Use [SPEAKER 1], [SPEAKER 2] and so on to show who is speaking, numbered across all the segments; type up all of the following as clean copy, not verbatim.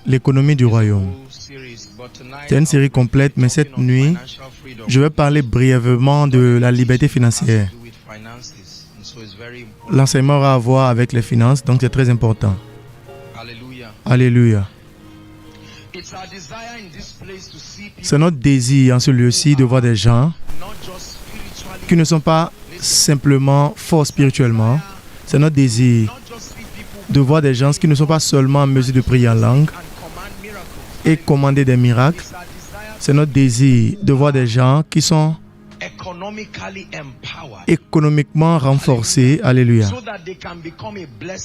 [SPEAKER 1] l'économie du royaume. C'est une série complète, mais cette nuit, je vais parler brièvement de la liberté financière. L'enseignement aura à voir avec les finances, donc c'est très important. Alléluia. C'est notre désir en ce lieu-ci de voir des gens qui ne sont pas simplement forts spirituellement. C'est notre désir de voir des gens qui ne sont pas seulement en mesure de prier en langue et commander des miracles. C'est notre désir de voir des gens qui sont économiquement renforcés, alléluia,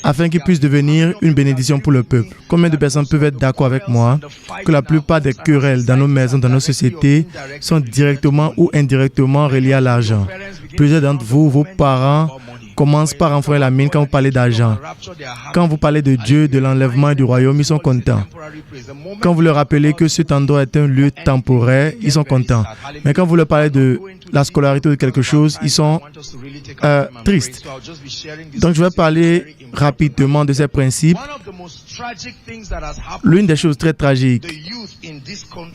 [SPEAKER 1] afin qu'ils puissent devenir une bénédiction pour le peuple. Combien de personnes peuvent être d'accord avec moi que la plupart des querelles dans nos maisons, dans nos sociétés, sont directement ou indirectement reliées à l'argent? Plusieurs d'entre vous, vos parents, commencent par renflouer la mine quand vous parlez d'argent. Quand vous parlez de Dieu, de l'enlèvement et du royaume, ils sont contents. Quand vous leur rappelez que cet endroit est un lieu temporaire, ils sont contents. Mais quand vous leur parlez de la scolarité ou de quelque chose, ils sont tristes. Donc je vais parler rapidement de ces principes. L'une des choses très tragiques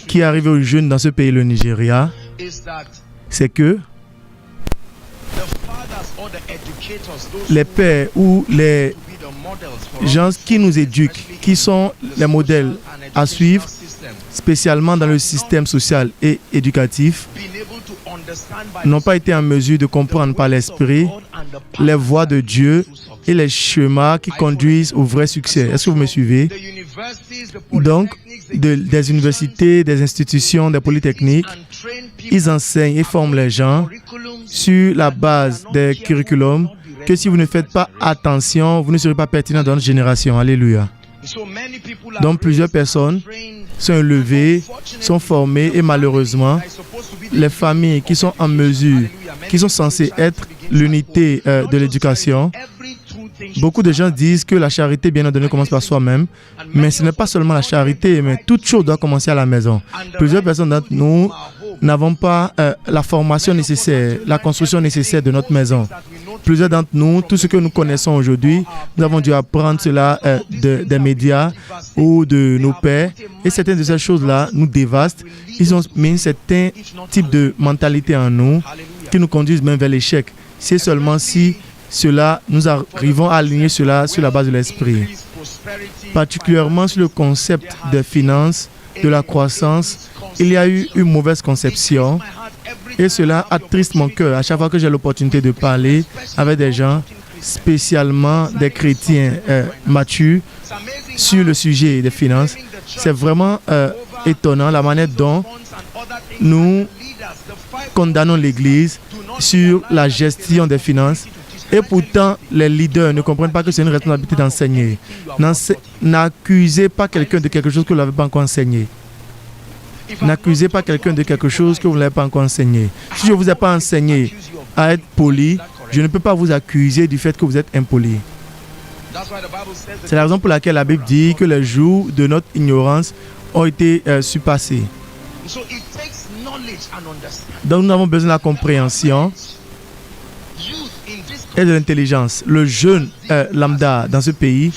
[SPEAKER 1] qui est arrivée aux jeunes dans ce pays, le Nigeria, c'est que les pères ou les gens qui nous éduquent, qui sont les modèles à suivre, spécialement dans le système social et éducatif, n'ont pas été en mesure de comprendre par l'esprit les voies de Dieu et les chemins qui conduisent au vrai succès. Est-ce que vous me suivez? Donc, des universités, des institutions, des polytechniques, ils enseignent et forment les gens sur la base des curriculums que si vous ne faites pas attention, vous ne serez pas pertinent dans notre génération. Alléluia. Donc, plusieurs personnes sont élevées, sont formées et malheureusement, les familles qui sont en mesure, qui sont censées être l'unité de l'éducation, beaucoup de gens disent que la charité bien ordonnée commence par soi-même, mais ce n'est pas seulement la charité, mais toute chose doit commencer à la maison. Plusieurs personnes d'entre nous n'avons pas la formation nécessaire, la construction nécessaire de notre maison. Plusieurs d'entre nous, tout ce que nous connaissons aujourd'hui, nous avons dû apprendre cela des médias ou de nos pères. Et certaines de ces choses-là nous dévastent. Ils ont mis un certain type de mentalité en nous qui nous conduisent même vers l'échec. C'est seulement si nous arrivons à aligner cela sur la base de l'esprit. Particulièrement sur le concept des finances, de la croissance, il y a eu une mauvaise conception et cela attriste mon cœur à chaque fois que j'ai l'opportunité de parler avec des gens, spécialement des chrétiens matures, sur le sujet des finances. C'est vraiment étonnant la manière dont nous condamnons l'Église sur la gestion des finances. Et pourtant, les leaders ne comprennent pas que c'est une responsabilité d'enseigner. N'accusez pas quelqu'un de quelque chose que vous n'avez pas encore enseigné. N'accusez pas quelqu'un de quelque chose que vous n'avez pas encore enseigné. Si je ne vous ai pas enseigné à être poli, je ne peux pas vous accuser du fait que vous êtes impoli. C'est la raison pour laquelle la Bible dit que les jours de notre ignorance ont été surpassés. Donc nous avons besoin de la compréhension et de l'intelligence. Le jeune lambda dans ce pays,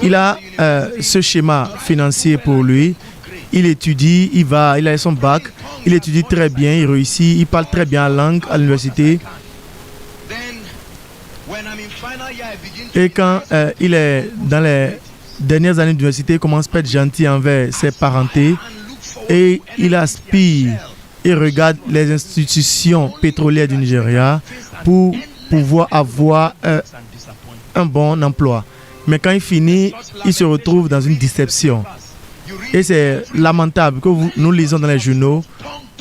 [SPEAKER 1] il a ce schéma financier pour lui. Il étudie, il a son bac, il étudie très bien, il réussit, il parle très bien la langue à l'université. Et quand il est dans les dernières années d'université, il commence à être gentil envers ses parentés et il aspire et regarde les institutions pétrolières du Nigeria pour pouvoir avoir un bon emploi. Mais quand il finit, il se retrouve dans une déception. Et c'est lamentable que nous lisons dans les journaux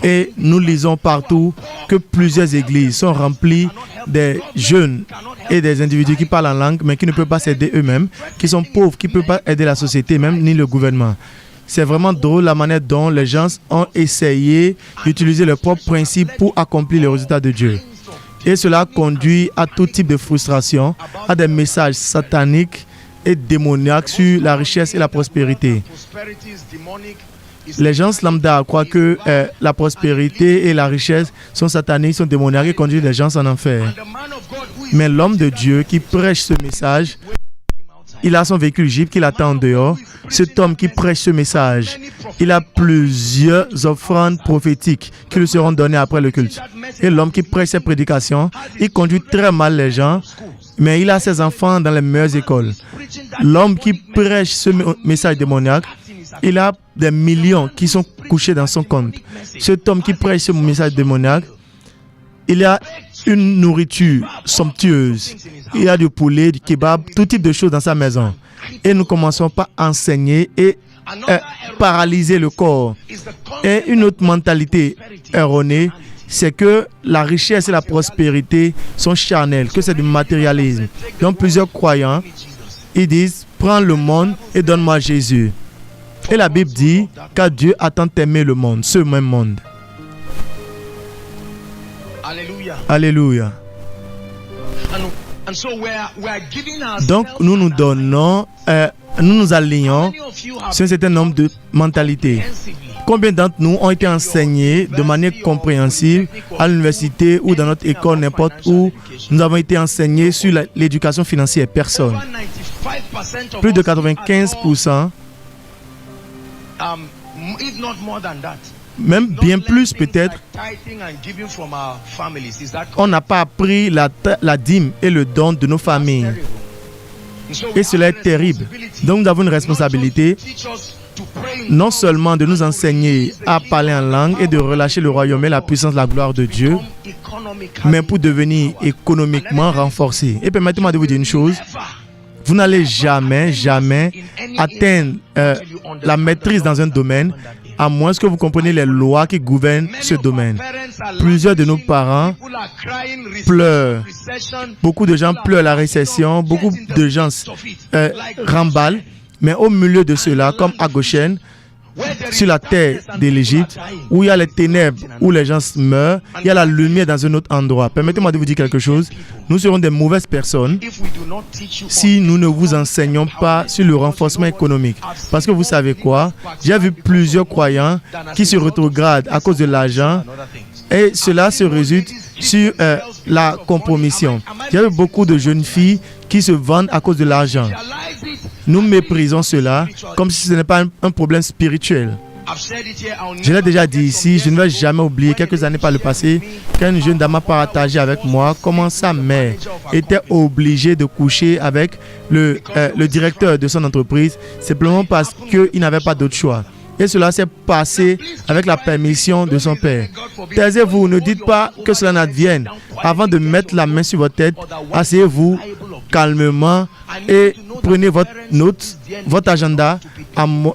[SPEAKER 1] et nous lisons partout que plusieurs églises sont remplies des jeunes et des individus qui parlent en langue mais qui ne peuvent pas s'aider eux-mêmes, qui sont pauvres, qui ne peuvent pas aider la société, même ni le gouvernement. C'est vraiment drôle la manière dont les gens ont essayé d'utiliser leurs propres principes pour accomplir les résultats de Dieu. Et cela conduit à tout type de frustration, à des messages sataniques et démoniaques sur la richesse et la prospérité. Les gens lambda croient que la prospérité et la richesse sont sataniques, sont démoniaques et conduisent les gens en enfer. Mais l'homme de Dieu qui prêche ce message, il a son véhicule Jeep qu'il attend en dehors. Cet homme qui prêche ce message, il a plusieurs offrandes prophétiques qui lui seront données après le culte. Et l'homme qui prêche ses prédications, il conduit très mal les gens, mais il a ses enfants dans les meilleures écoles. L'homme qui prêche ce message démoniaque, il a des millions qui sont couchés dans son compte. Cet homme qui prêche ce message démoniaque, il a une nourriture somptueuse. Il a du poulet, du kebab, tout type de choses dans sa maison. Et nous commençons par enseigner et paralyser le corps. Et une autre mentalité erronée, c'est que la richesse et la prospérité sont charnelles, que c'est du matérialisme. Donc plusieurs croyants, ils disent, prends le monde et donne-moi Jésus. Et la Bible dit, car Dieu a tant aimé le monde, ce même monde. Alléluia. Donc, nous nous donnons, nous nous alignons sur un certain nombre de mentalités. Combien d'entre nous ont été enseignés de manière compréhensible à l'université ou dans notre école, n'importe où, nous avons été enseignés sur l'éducation financière? Personne. Plus de 95%, même bien plus peut-être, on n'a pas appris la dîme et le don de nos familles. Et cela est terrible. Donc nous avons une responsabilité, non seulement de nous enseigner à parler en langue et de relâcher le royaume et la puissance, la gloire de Dieu, mais pour devenir économiquement renforcés. Et permettez-moi de vous dire une chose. Vous n'allez jamais atteindre la maîtrise dans un domaine à moins que vous compreniez les lois qui gouvernent ce domaine. Plusieurs de nos parents pleurent. Beaucoup de gens pleurent la récession. Beaucoup de gens remballent. Mais au milieu de cela, comme à Goshen, sur la terre de l'Égypte, où il y a les ténèbres, où les gens meurent, il y a la lumière dans un autre endroit. Permettez-moi de vous dire quelque chose. Nous serons des mauvaises personnes si nous ne vous enseignons pas sur le renforcement économique. Parce que vous savez quoi? J'ai vu plusieurs croyants qui se rétrogradent à cause de l'argent et cela se résulte sur la compromission. Il y a beaucoup de jeunes filles qui se vendent à cause de l'argent. Nous méprisons cela comme si ce n'est pas un problème spirituel. Je l'ai déjà dit ici, je ne vais jamais oublier, quelques années par le passé, qu'une jeune dame a partagé avec moi comment sa mère était obligée de coucher avec le directeur de son entreprise simplement parce qu'il n'avait pas d'autre choix. Et cela s'est passé avec la permission de son père. Taisez-vous, ne dites pas que cela n'advienne. Avant de mettre la main sur votre tête, asseyez-vous calmement et prenez votre note, votre agenda.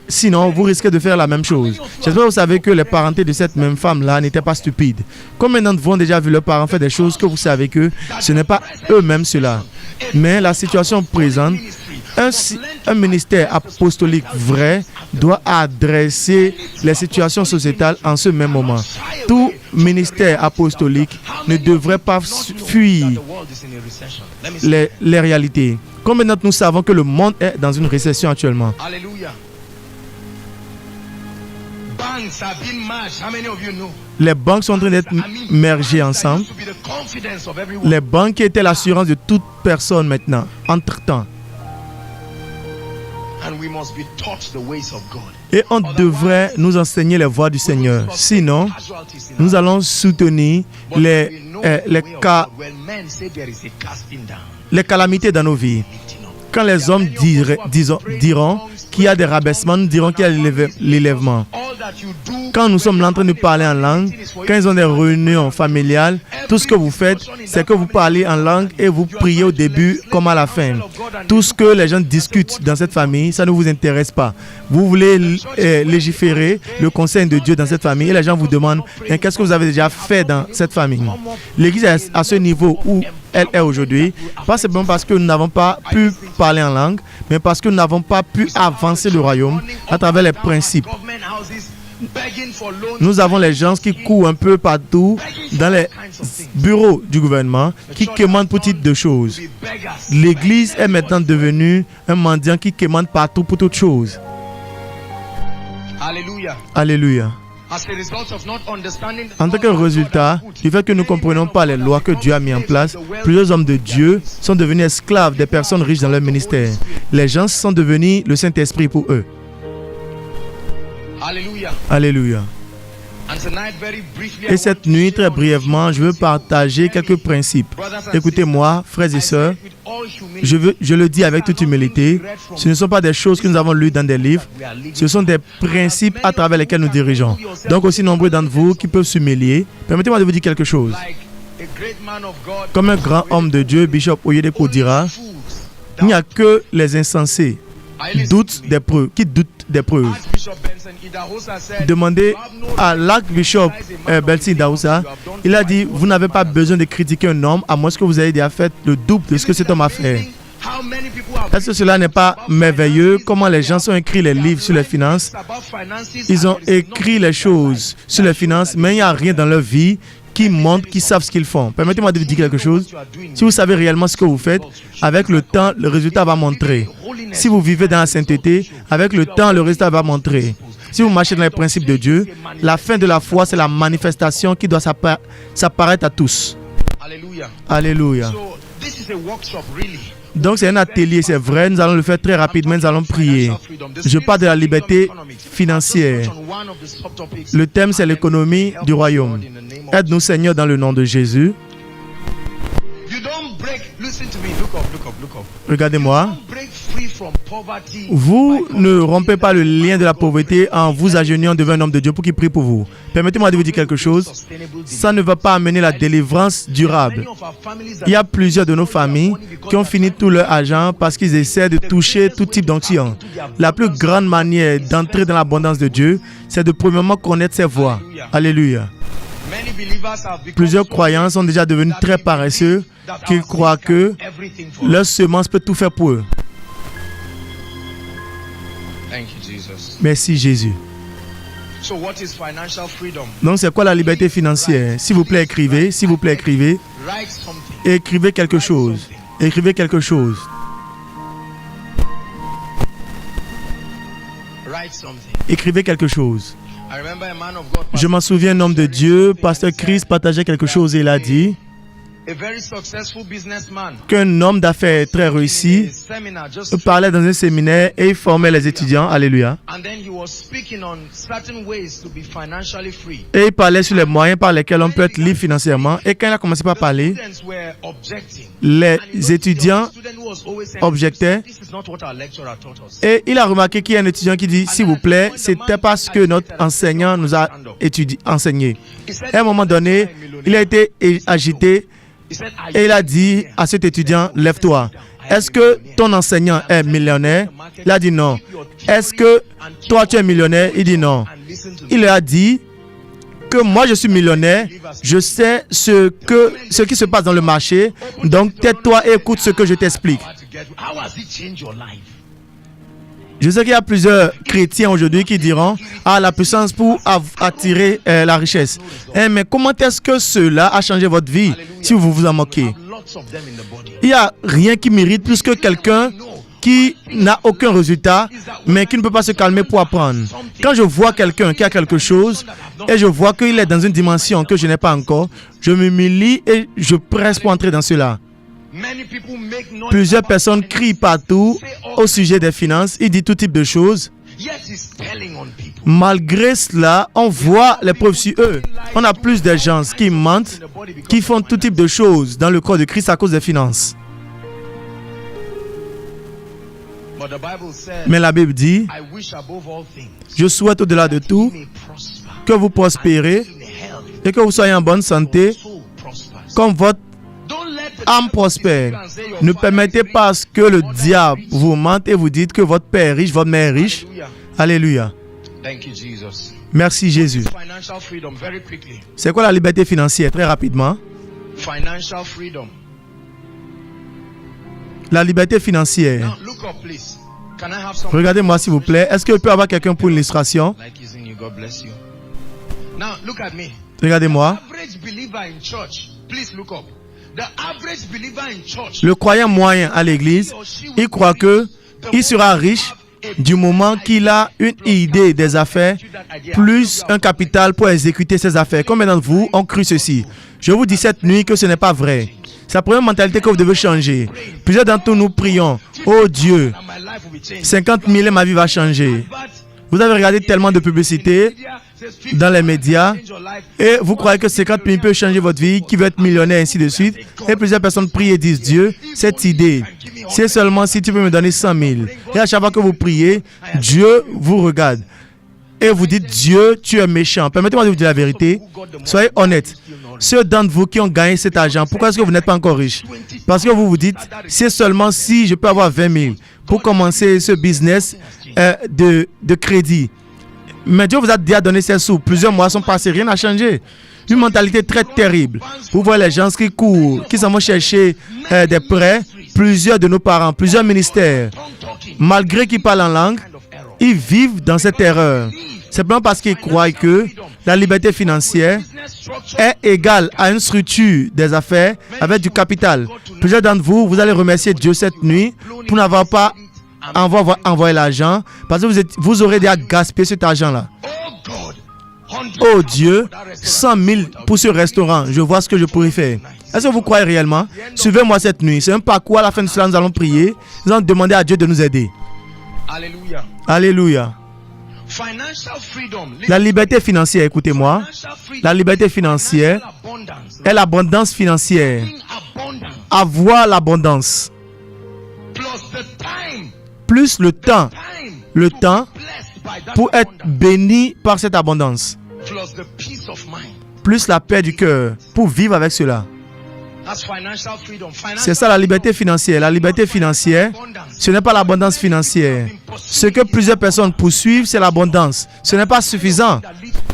[SPEAKER 1] Sinon, vous risquez de faire la même chose. J'espère que vous savez que les parentés de cette même femme-là n'étaient pas stupides. Combien d'entre vous ont déjà vu leurs parents faire des choses que vous savez que ce n'est pas eux-mêmes cela. Mais la situation présente, un ministère apostolique vrai doit adresser les situations sociétales en ce même moment. Tout ministère apostolique ne devrait pas fuir les réalités. Comme maintenant nous savons que le monde est dans une récession actuellement. Les banques sont en train d'être mergées ensemble. Les banques étaient l'assurance de toute personne maintenant, entre-temps. Et on devrait nous enseigner les voies du Seigneur. Sinon, nous allons soutenir les calamités dans nos vies. Quand les hommes diront qu'il y a des rabaissements, nous dirons qu'il y a l'élèvement. Quand nous sommes en train de parler en langue, quand ils ont des réunions familiales, tout ce que vous faites, c'est que vous parlez en langue et vous priez au début comme à la fin. Tout ce que les gens discutent dans cette famille, ça ne vous intéresse pas. Vous voulez légiférer le conseil de Dieu dans cette famille et les gens vous demandent qu'est-ce que vous avez déjà fait dans cette famille. L'Église est à ce niveau où elle est aujourd'hui, pas simplement parce que nous n'avons pas pu parler en langue, mais parce que nous n'avons pas pu avancer le royaume à travers les principes. Nous avons les gens qui courent un peu partout dans les bureaux du gouvernement, qui quémandent pour toutes de choses. L'Église est maintenant devenue un mendiant qui quémande partout pour toutes choses. Alléluia. Alléluia. En tant que résultat du fait que nous ne comprenons pas les lois que Dieu a mises en place, plusieurs hommes de Dieu sont devenus esclaves des personnes riches dans leur ministère. Les gens sont devenus le Saint-Esprit pour eux. Alléluia. Et cette nuit, très brièvement, je veux partager quelques principes. Écoutez-moi, frères et sœurs, je le dis avec toute humilité, ce ne sont pas des choses que nous avons lues dans des livres, ce sont des principes à travers lesquels nous dirigeons. Donc aussi nombreux d'entre vous qui peuvent s'humilier, permettez-moi de vous dire quelque chose. Comme un grand homme de Dieu, Bishop Oyedepo dira, il n'y a que les insensés qui doutent des preuves. Demandez à l'archbishop Belsin Idahosa, il a dit, vous n'avez pas besoin de critiquer un homme à moins que vous ayez déjà fait le double de ce que cet homme a fait. Est-ce que cela n'est pas merveilleux? Comment les gens ont écrit les livres sur les finances? Ils ont écrit les choses sur les finances, mais il n'y a rien dans leur vie qui montrent, qui savent ce qu'ils font. Permettez-moi de vous dire quelque chose. Si vous savez réellement ce que vous faites, avec le temps, le résultat va montrer. Si vous vivez dans la sainteté, avec le temps, le résultat va montrer. Si vous marchez dans les principes de Dieu, la fin de la foi, c'est la manifestation qui doit s'apparaître à tous. Alléluia. Donc c'est un atelier, c'est vrai, nous allons le faire très rapidement, nous allons prier. Je parle de la liberté financière. Le thème c'est l'économie du royaume. Aide-nous Seigneur dans le nom de Jésus. Regardez-moi. Vous ne rompez pas le lien de la pauvreté en vous agenouillant devant un homme de Dieu pour qu'il prie pour vous. Permettez-moi de vous dire quelque chose. Ça ne va pas amener la délivrance durable. Il y a plusieurs de nos familles qui ont fini tout leur argent parce qu'ils essaient de toucher tout type d'onction. La plus grande manière d'entrer dans l'abondance de Dieu, c'est de premièrement connaître ses voies. Alléluia. Plusieurs croyants sont déjà devenus très paresseux, qu'ils croient que leur semence peut tout faire pour eux. Merci Jésus. Donc c'est quoi la liberté financière? S'il vous plaît, écrivez. S'il vous plaît, écrivez. Écrivez quelque chose. Écrivez quelque chose. Écrivez quelque chose. Je m'en souviens, un homme de Dieu, pasteur Chris, partageait quelque chose et il a dit qu'un homme d'affaires très réussi parlait dans un séminaire et il formait les étudiants. Alléluia. Et il parlait sur les moyens par lesquels on peut être libre financièrement. Et quand il a commencé par parler, les étudiants objectaient. Et il a remarqué qu'il y a un étudiant qui dit, s'il vous plaît, c'était pas ce que notre enseignant nous a enseigné. Et à un moment donné, il a été agité. Et il a dit à cet étudiant, lève-toi. Est-ce que ton enseignant est millionnaire? Il a dit non. Est-ce que toi tu es millionnaire? Il dit non. Il a dit que moi je suis millionnaire, je sais ce qui se passe dans le marché, donc tais-toi et écoute ce que je t'explique. Je sais qu'il y a plusieurs chrétiens aujourd'hui qui diront « Ah, la puissance pour attirer la richesse. » Mais comment est-ce que cela a changé votre vie si vous vous en moquez? Il n'y a rien qui mérite plus que quelqu'un qui n'a aucun résultat, mais qui ne peut pas se calmer pour apprendre. Quand je vois quelqu'un qui a quelque chose et je vois qu'il est dans une dimension que je n'ai pas encore, je m'humilie et je presse pour entrer dans cela. Plusieurs personnes crient partout au sujet des finances. Ils disent tout type de choses. Malgré cela, on voit les preuves sur eux. On a plus de gens qui mentent, qui font tout type de choses dans le corps de Christ à cause des finances. Mais la Bible dit, je souhaite au-delà de tout que vous prospérez et que vous soyez en bonne santé comme votre âme prospère. Ne permettez pas que le diable vous mente et vous dites que votre père est riche, votre mère est riche. Alléluia. Merci Jésus. C'est quoi la liberté financière? Très rapidement. La liberté financière. Regardez-moi s'il vous plaît. Est-ce que je peux avoir quelqu'un pour une illustration? Regardez-moi. Le croyant moyen à l'église, il croit que il sera riche du moment qu'il a une idée des affaires, plus un capital pour exécuter ses affaires. Combien d'entre vous ont cru ceci? Je vous dis cette nuit que ce n'est pas vrai. C'est la première mentalité que vous devez changer. Plusieurs d'entre nous prions, oh Dieu, 50 000 et ma vie va changer. Vous avez regardé tellement de publicités dans les médias et vous croyez que 50 000 peut changer votre vie, qui veut être millionnaire, ainsi de suite. Et plusieurs personnes prient et disent, Dieu, cette idée, c'est seulement si tu peux me donner 100 000. Et à chaque fois que vous priez, Dieu vous regarde. Et vous dites, Dieu, tu es méchant. Permettez-moi de vous dire la vérité. Soyez honnête. Ceux d'entre vous qui ont gagné cet argent, pourquoi est-ce que vous n'êtes pas encore riche? Parce que vous vous dites, c'est seulement si je peux avoir 20 000 pour commencer ce business de crédit. Mais Dieu vous a déjà donné ces sous. Plusieurs mois sont passés, rien n'a changé. Une mentalité très terrible. Vous voyez les gens qui courent, qui s'en vont chercher des prêts. Plusieurs de nos parents, plusieurs ministères, malgré qu'ils parlent en langue, ils vivent dans cette erreur. Simplement parce qu'ils croient que la liberté financière est égale à une structure des affaires avec du capital. Plusieurs d'entre vous, vous allez remercier Dieu cette nuit pour n'avoir pas envoyé l'argent parce que vous aurez déjà gaspillé cet argent-là. Oh Dieu, 100 000 pour ce restaurant, je vois ce que je pourrais faire. Est-ce que vous croyez réellement? Suivez-moi cette nuit. C'est un parcours. À la fin de cela, nous allons prier. Nous allons demander à Dieu de nous aider. Alléluia. Alléluia. La liberté financière, écoutez-moi. La liberté financière est l'abondance financière. Avoir l'abondance. Plus le temps. Le temps pour être béni par cette abondance. Plus la paix du cœur pour vivre avec cela. C'est ça la liberté financière. La liberté financière, ce n'est pas l'abondance financière. Ce que plusieurs personnes poursuivent, c'est l'abondance. Ce n'est pas suffisant.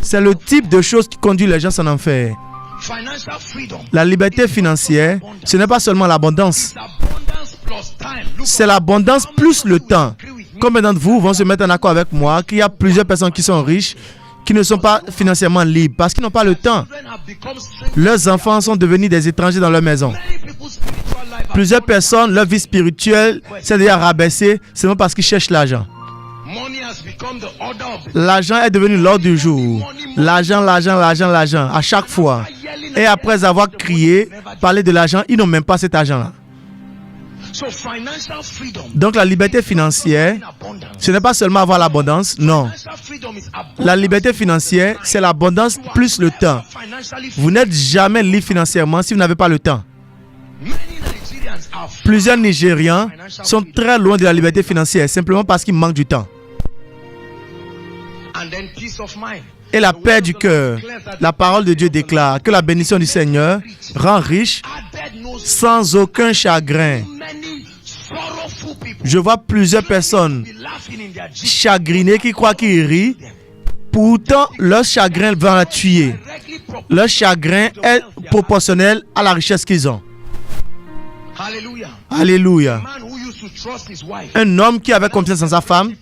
[SPEAKER 1] C'est le type de choses qui conduit les gens en enfer. La liberté financière, ce n'est pas seulement l'abondance. C'est l'abondance plus le temps. Combien d'entre vous vont se mettre en accord avec moi qu'il y a plusieurs personnes qui sont riches, qui ne sont pas financièrement libres parce qu'ils n'ont pas le temps. Leurs enfants sont devenus des étrangers dans leur maison. Plusieurs personnes, leur vie spirituelle s'est déjà rabaissée seulement parce qu'ils cherchent l'argent. L'argent est devenu l'ordre du jour. L'argent, l'argent, l'argent, l'argent, à chaque fois. Et après avoir crié, parlé de l'argent, ils n'ont même pas cet argent-là. Donc la liberté financière, ce n'est pas seulement avoir l'abondance, non. La liberté financière, c'est l'abondance plus le temps. Vous n'êtes jamais libre financièrement si vous n'avez pas le temps. Plusieurs Nigérians sont très loin de la liberté financière simplement parce qu'ils manquent du temps. Et la paix du cœur. La parole de Dieu déclare que la bénédiction du Seigneur rend riche sans aucun chagrin. Je vois plusieurs personnes chagrinées qui croient qu'ils rient. Pourtant, leur chagrin va la tuer. Leur chagrin est proportionnel à la richesse qu'ils ont. Alléluia. Un homme qui avait confiance en sa femme,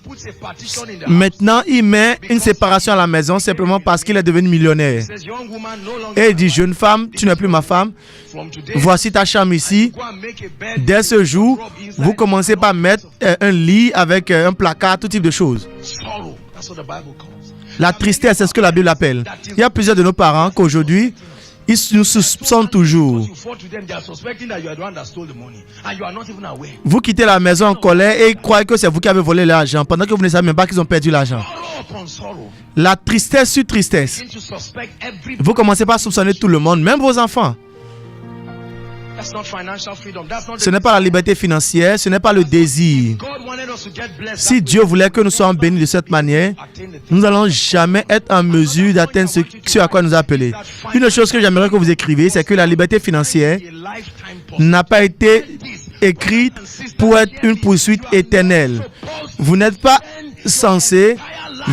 [SPEAKER 1] maintenant il met une séparation à la maison simplement parce qu'il est devenu millionnaire. Et il dit, jeune femme, tu n'es plus ma femme. Voici ta chambre ici. Dès ce jour, vous commencez par mettre un lit avec un placard, tout type de choses. La tristesse, c'est ce que la Bible appelle. Il y a plusieurs de nos parents qu'aujourd'hui, ils nous soupçonnent toujours. Vous quittez la maison en colère et ils croient que c'est vous qui avez volé l'argent pendant que vous ne savez même pas qu'ils ont perdu l'argent. La tristesse sur tristesse. Vous commencez par soupçonner tout le monde, même vos enfants. Ce n'est pas la liberté financière, ce n'est pas le désir. Si Dieu voulait que nous soyons bénis de cette manière, nous n'allons jamais être en mesure d'atteindre ce à quoi nous appelons. Une chose que j'aimerais que vous écriviez, c'est que la liberté financière n'a pas été écrite pour être une poursuite éternelle. Vous n'êtes pas censé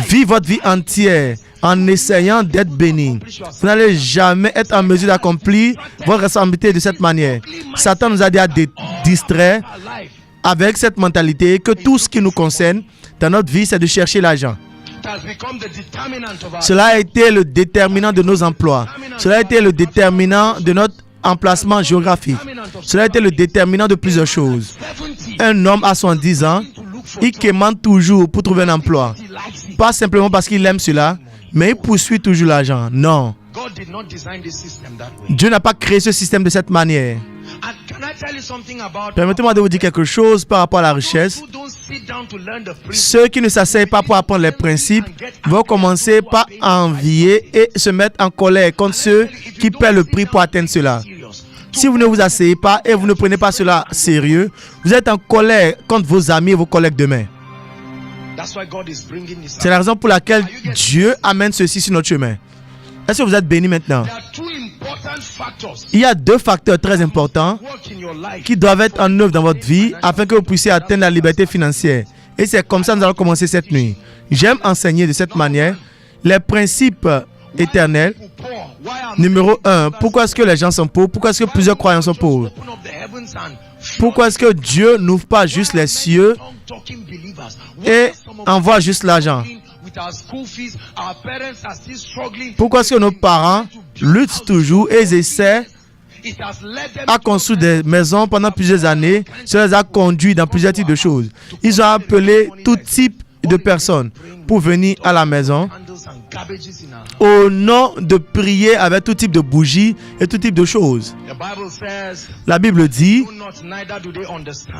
[SPEAKER 1] vivre votre vie entière en essayant d'être béni. Vous n'allez jamais être en mesure d'accomplir votre responsabilité de cette manière. Satan nous a déjà distraits avec cette mentalité que tout ce qui nous concerne dans notre vie, c'est de chercher l'argent. Cela a été le déterminant de nos emplois. Cela a été le déterminant de notre emplacement géographique. Cela a été le déterminant de plusieurs choses. Un homme à 70 ans Il quémande toujours pour trouver un emploi. Pas simplement parce qu'il aime cela, mais il poursuit toujours l'argent. Non. Dieu n'a pas créé ce système de cette manière. Permettez-moi de vous dire quelque chose par rapport à la richesse. Ceux qui ne s'asseyent pas pour apprendre les principes vont commencer par envier et se mettre en colère contre ceux qui paient le prix pour atteindre cela. Si vous ne vous asseyez pas et vous ne prenez pas cela sérieux, vous êtes en colère contre vos amis et vos collègues demain. C'est la raison pour laquelle Dieu amène ceci sur notre chemin. Est-ce que vous êtes bénis maintenant? Il y a deux facteurs très importants qui doivent être en œuvre dans votre vie afin que vous puissiez atteindre la liberté financière. Et c'est comme ça que nous allons commencer cette nuit. J'aime enseigner de cette manière les principes éternels. Numéro 1, pourquoi est-ce que les gens sont pauvres? Pourquoi est-ce que plusieurs croyants sont pauvres? Pourquoi est-ce que Dieu n'ouvre pas juste les cieux et envoie juste l'argent? Pourquoi est-ce que nos parents luttent toujours et ils essaient à construire des maisons pendant plusieurs années? Cela les a conduits dans plusieurs types de choses. Ils ont appelé tout type de personnes pour venir à la maison au nom de prier avec tout type de bougies et tout type de choses. La Bible dit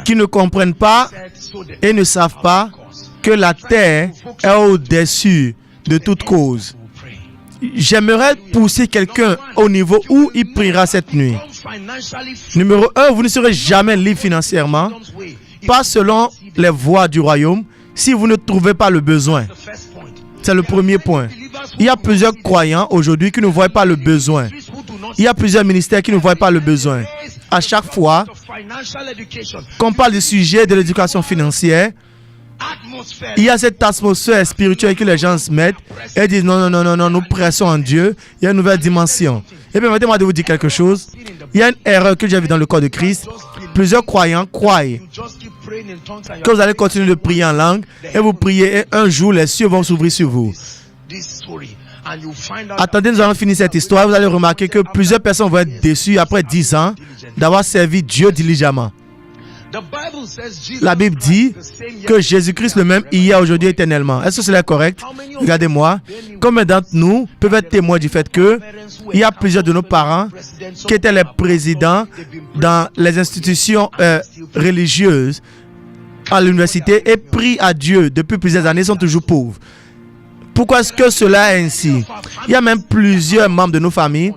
[SPEAKER 1] qu'ils ne comprennent pas et ne savent pas que la terre est au-dessus de toute cause. J'aimerais pousser quelqu'un au niveau où il priera cette nuit. Numéro 1, vous ne serez jamais libre financièrement, pas selon les voies du royaume, si vous ne trouvez pas le besoin. C'est le premier point. Il y a plusieurs croyants aujourd'hui qui ne voient pas le besoin. Il y a plusieurs ministères qui ne voient pas le besoin. À chaque fois qu'on parle du sujet de l'éducation financière, il y a cette atmosphère spirituelle que les gens se mettent et disent non, nous pressons en Dieu. Il y a une nouvelle dimension. Et permettez-moi de vous dire quelque chose. Il y a une erreur que j'ai vue dans le corps de Christ. Plusieurs croyants croient que vous allez continuer de prier en langue et vous priez et un jour les cieux vont s'ouvrir sur vous. Attendez, nous allons finir cette histoire. Vous allez remarquer que plusieurs personnes vont être déçues après 10 ans d'avoir servi Dieu diligemment. La Bible dit que Jésus-Christ le même hier, aujourd'hui, éternellement. Est-ce que cela est correct? Regardez-moi. Combien d'entre nous peuvent être témoins du fait que il y a plusieurs de nos parents qui étaient les présidents dans les institutions religieuses à l'université et prient à Dieu depuis plusieurs années, sont toujours pauvres. Pourquoi est-ce que cela est ainsi? Il y a même plusieurs membres de nos familles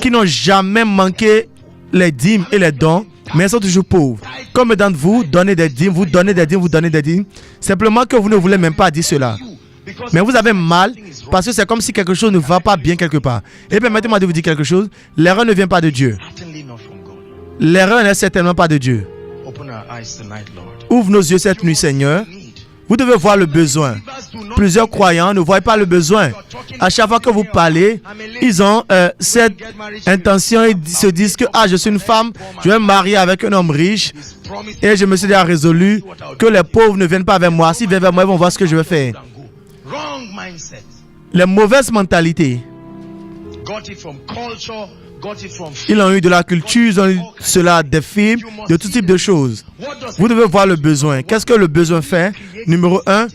[SPEAKER 1] qui n'ont jamais manqué les dîmes et les dons, mais ils sont toujours pauvres. Comme d'entre vous, donnez des dîmes, vous donnez des dîmes, vous donnez des dîmes. Simplement que vous ne voulez même pas dire cela. Mais vous avez mal parce que c'est comme si quelque chose ne va pas bien quelque part. Et permettez-moi de vous dire quelque chose. L'erreur ne vient pas de Dieu. L'erreur n'est certainement pas de Dieu. Ouvre nos yeux cette nuit, Seigneur. Vous devez voir le besoin. Plusieurs croyants ne voient pas le besoin. À chaque fois que vous parlez, ils ont cette intention et se disent que je suis une femme, je vais me marier avec un homme riche et je me suis déjà résolu que les pauvres ne viennent pas vers moi. S'ils viennent vers moi, ils vont voir ce que je vais faire. Les mauvaises mentalités. Ils ont eu de la culture, ils ont eu cela des films, de tout type de choses. Vous devez voir le besoin. Qu'est-ce que le besoin fait? Numéro 1,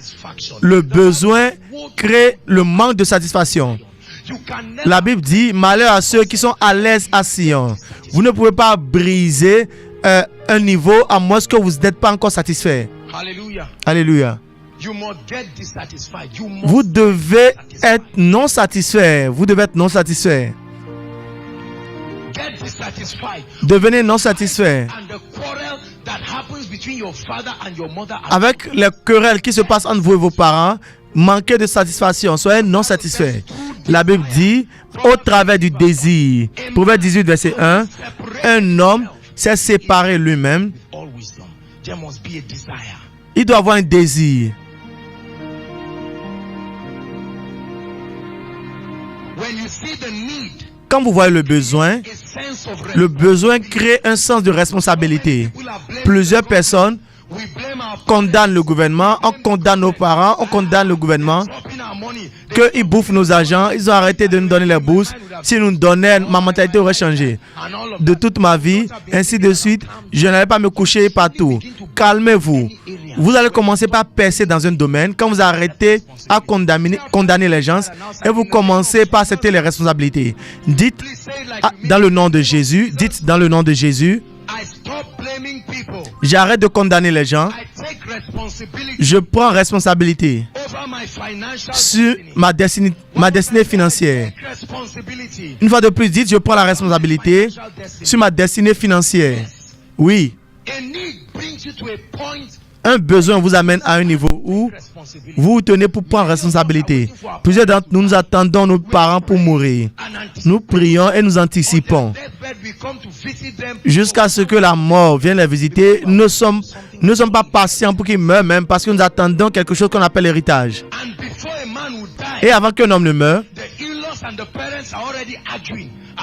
[SPEAKER 1] le besoin crée le manque de satisfaction. La Bible dit, malheur à ceux qui sont à l'aise à Sion. Vous ne pouvez pas briser un niveau à moins que vous n'êtes pas encore satisfait. Alléluia. Vous devez être non satisfait. Vous devez être non satisfait. Devenez non satisfait. Avec les querelles qui se passent entre vous et vos parents, manquez de satisfaction, soyez non satisfait. La Bible dit, au travers du désir, Proverbe 18, verset 1, un homme s'est séparé lui-même. Il doit avoir un désir. Quand vous voyez le besoin crée un sens de responsabilité. Plusieurs personnes condamnent le gouvernement, on condamne nos parents, on condamne le gouvernement qu'ils bouffent nos agents, ils ont arrêté de nous donner les bourses. S'ils nous donnaient, ma mentalité aurait changé. De toute ma vie, ainsi de suite, je n'allais pas me coucher partout. Calmez-vous. Vous allez commencer par percer dans un domaine quand vous arrêtez à condamner les gens et vous commencez par accepter les responsabilités. Dites dans le nom de Jésus, dites dans le nom de Jésus, j'arrête de condamner les gens. Je prends responsabilité sur ma destinée financière. Une fois de plus, dites, je prends la responsabilité sur ma destinée financière. Oui. Un besoin vous amène à un niveau où vous vous tenez pour prendre responsabilité. Plusieurs d'entre nous, nous attendons nos parents pour mourir. Nous prions et nous anticipons. Jusqu'à ce que la mort vienne les visiter, nous ne sommes pas patients pour qu'ils meurent même parce que nous attendons quelque chose qu'on appelle l'héritage. Et avant qu'un homme ne meure,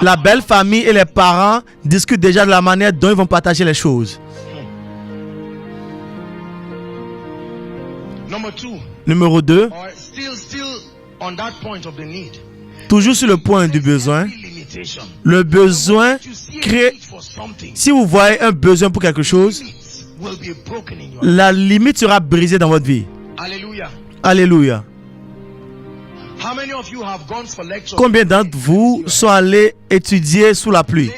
[SPEAKER 1] la belle famille et les parents discutent déjà de la manière dont ils vont partager les choses. Numéro 2, toujours sur le point du besoin, le besoin crée, si vous voyez un besoin pour quelque chose, la limite sera brisée dans votre vie. Alléluia. Combien d'entre vous sont allés étudier sous la pluie?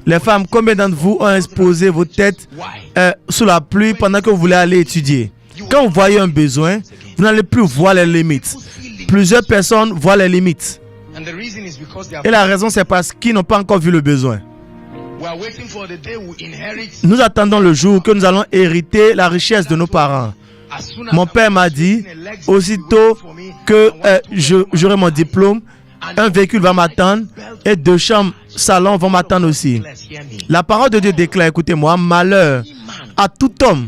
[SPEAKER 1] Les femmes, combien d'entre vous ont exposé vos têtes sous la pluie pendant que vous voulez aller étudier? Quand vous voyez un besoin, vous n'allez plus voir les limites. Plusieurs personnes voient les limites. Et la raison, c'est parce qu'ils n'ont pas encore vu le besoin. Nous attendons le jour que nous allons hériter la richesse de nos parents. Mon père m'a dit, aussitôt que j'aurai mon diplôme, un véhicule va m'attendre et 2 chambres, salon vont m'attendre aussi. La parole de Dieu déclare, écoutez-moi, malheur à tout homme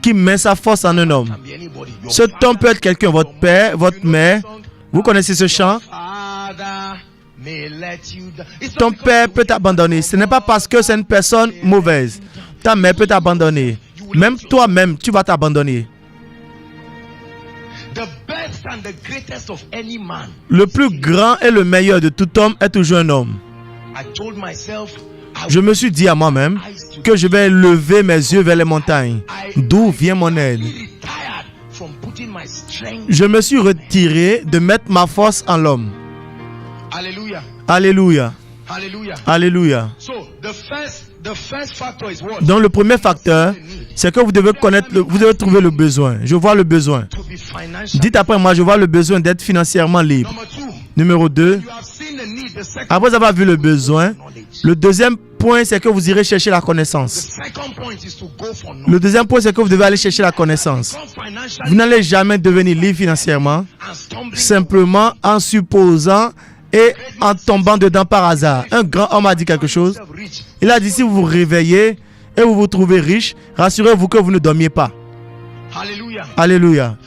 [SPEAKER 1] qui met sa force en un homme. Cet homme peut être quelqu'un, votre père, votre mère. Vous connaissez ce chant? Ton père peut t'abandonner. Ce n'est pas parce que c'est une personne mauvaise. Ta mère peut t'abandonner. Même toi-même, tu vas t'abandonner. Le plus grand et le meilleur de tout homme est toujours un homme. Je me suis dit à moi-même que je vais lever mes yeux vers les montagnes. D'où vient mon aide? Je me suis retiré de mettre ma force en l'homme. Alléluia. Alléluia. Donc le premier facteur, c'est que vous devez connaître, vous devez trouver le besoin. Je vois le besoin. Dites après moi, je vois le besoin d'être financièrement libre. Numéro 2, après avoir vu le besoin, le deuxième point, c'est que vous irez chercher la connaissance. Le deuxième point, c'est que vous devez aller chercher la connaissance. Vous n'allez jamais devenir libre financièrement simplement en supposant et en tombant dedans par hasard. Un grand homme a dit quelque chose. Il a dit, si vous vous réveillez et vous vous trouvez riche, rassurez-vous que vous ne dormiez pas. Alléluia.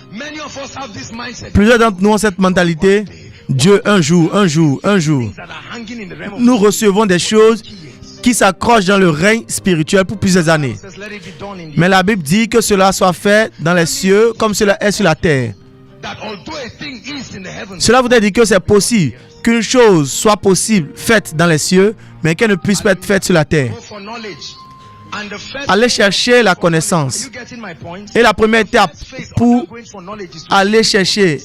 [SPEAKER 1] Plusieurs d'entre nous ont cette mentalité. Dieu, un jour. Nous recevons des choses qui s'accrochent dans le règne spirituel pour plusieurs années. Mais la Bible dit que cela soit fait dans les cieux comme cela est sur la terre. Cela voudrait dire que c'est possible qu'une chose soit possible faite dans les cieux, mais qu'elle ne puisse pas être faite sur la terre. Allez chercher la connaissance. Et la première étape pour aller chercher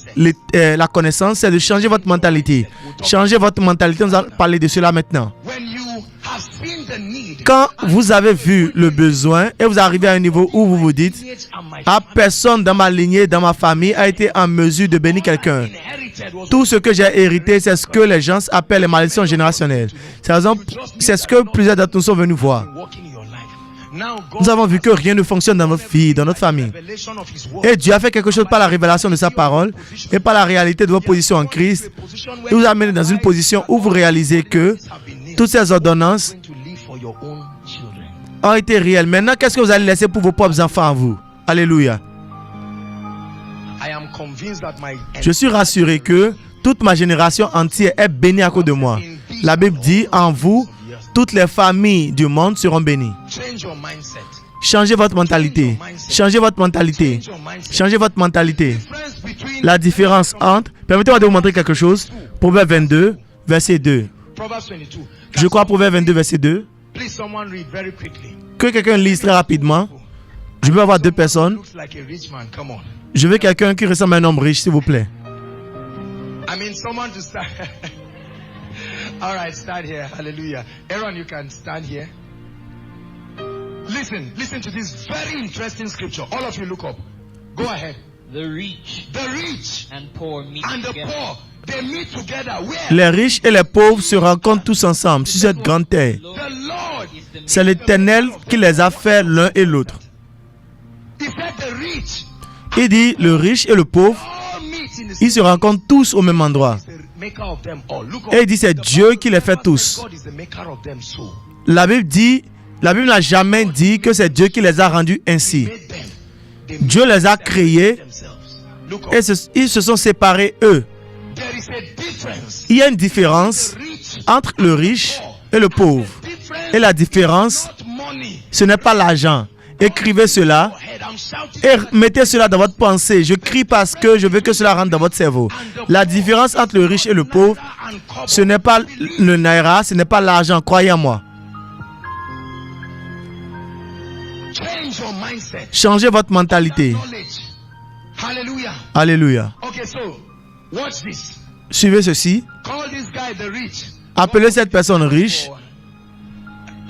[SPEAKER 1] la connaissance, c'est de changer votre mentalité. Changer votre mentalité, nous allons parler de cela maintenant. Quand vous avez vu le besoin et vous arrivez à un niveau où vous vous dites, personne dans ma lignée, dans ma famille a été en mesure de bénir quelqu'un. Tout ce que j'ai hérité, c'est ce que les gens appellent les malédictions générationnelles. C'est ce que plusieurs d'entre nous sont venus voir. Nous avons vu que rien ne fonctionne dans notre vie, dans notre famille. Et Dieu a fait quelque chose par la révélation de sa parole et par la réalité de votre position en Christ. Il vous a amené dans une position où vous réalisez que toutes ces ordonnances ont été réelles. Maintenant, qu'est-ce que vous allez laisser pour vos propres enfants à vous? Alléluia. Je suis rassuré que toute ma génération entière est bénie à cause de moi. La Bible dit, en vous, toutes les familles du monde seront bénies. Changez votre mentalité. Changez votre mentalité. Changez votre mentalité. La différence entre... Permettez-moi de vous montrer quelque chose. Proverbe 22, verset 2. Je crois Proverbe 22, verset 2. Que quelqu'un lise très rapidement. Je veux avoir 2 personnes. Je veux quelqu'un qui ressemble à un homme riche, s'il vous plaît.
[SPEAKER 2] All right, stand here. Hallelujah. Aaron, you can stand here. Listen to this very interesting scripture. All of you look up. Go ahead.
[SPEAKER 3] The rich
[SPEAKER 2] And
[SPEAKER 3] and poor meet
[SPEAKER 2] the
[SPEAKER 3] together.
[SPEAKER 2] poor, they meet together. Where?
[SPEAKER 1] Les riches et les pauvres se rencontrent tous ensemble sur cette grande terre.
[SPEAKER 2] The Lord,
[SPEAKER 1] C'est l'Éternel qui les a fait l'un et l'autre.
[SPEAKER 2] he said the rich
[SPEAKER 1] Il dit, le riche et le pauvre,
[SPEAKER 2] all meet in the
[SPEAKER 1] ils se rencontrent tous au même endroit.
[SPEAKER 2] maker of them all. Look up.
[SPEAKER 1] Et il dit, c'est Dieu qui les fait tous.
[SPEAKER 2] God is the maker of them so.
[SPEAKER 1] La Bible n'a jamais dit que c'est Dieu qui les a rendus ainsi.
[SPEAKER 2] Made them. They
[SPEAKER 1] Dieu les a créés
[SPEAKER 2] themselves. Look up.
[SPEAKER 1] et ils se sont séparés eux.
[SPEAKER 2] There is a difference.
[SPEAKER 1] Il y a une différence
[SPEAKER 2] Rich
[SPEAKER 1] entre le riche et le pauvre.
[SPEAKER 2] difference.
[SPEAKER 1] Et la différence,
[SPEAKER 2] Not money.
[SPEAKER 1] ce n'est pas l'argent. Écrivez cela
[SPEAKER 2] Head, I'm shouting.
[SPEAKER 1] et mettez cela dans votre pensée. Je crie parce que je veux que cela rentre dans votre cerveau. La différence entre le riche et le pauvre,
[SPEAKER 2] And couple.
[SPEAKER 1] ce n'est pas le naira, ce n'est pas l'argent, croyez en moi.
[SPEAKER 2] Change your mindset.
[SPEAKER 1] Changez votre mentalité.
[SPEAKER 2] Knowledge. Hallelujah.
[SPEAKER 1] Alléluia.
[SPEAKER 2] Okay, so watch this.
[SPEAKER 1] Suivez ceci.
[SPEAKER 2] Call this guy the rich.
[SPEAKER 1] Appelez cette personne riche.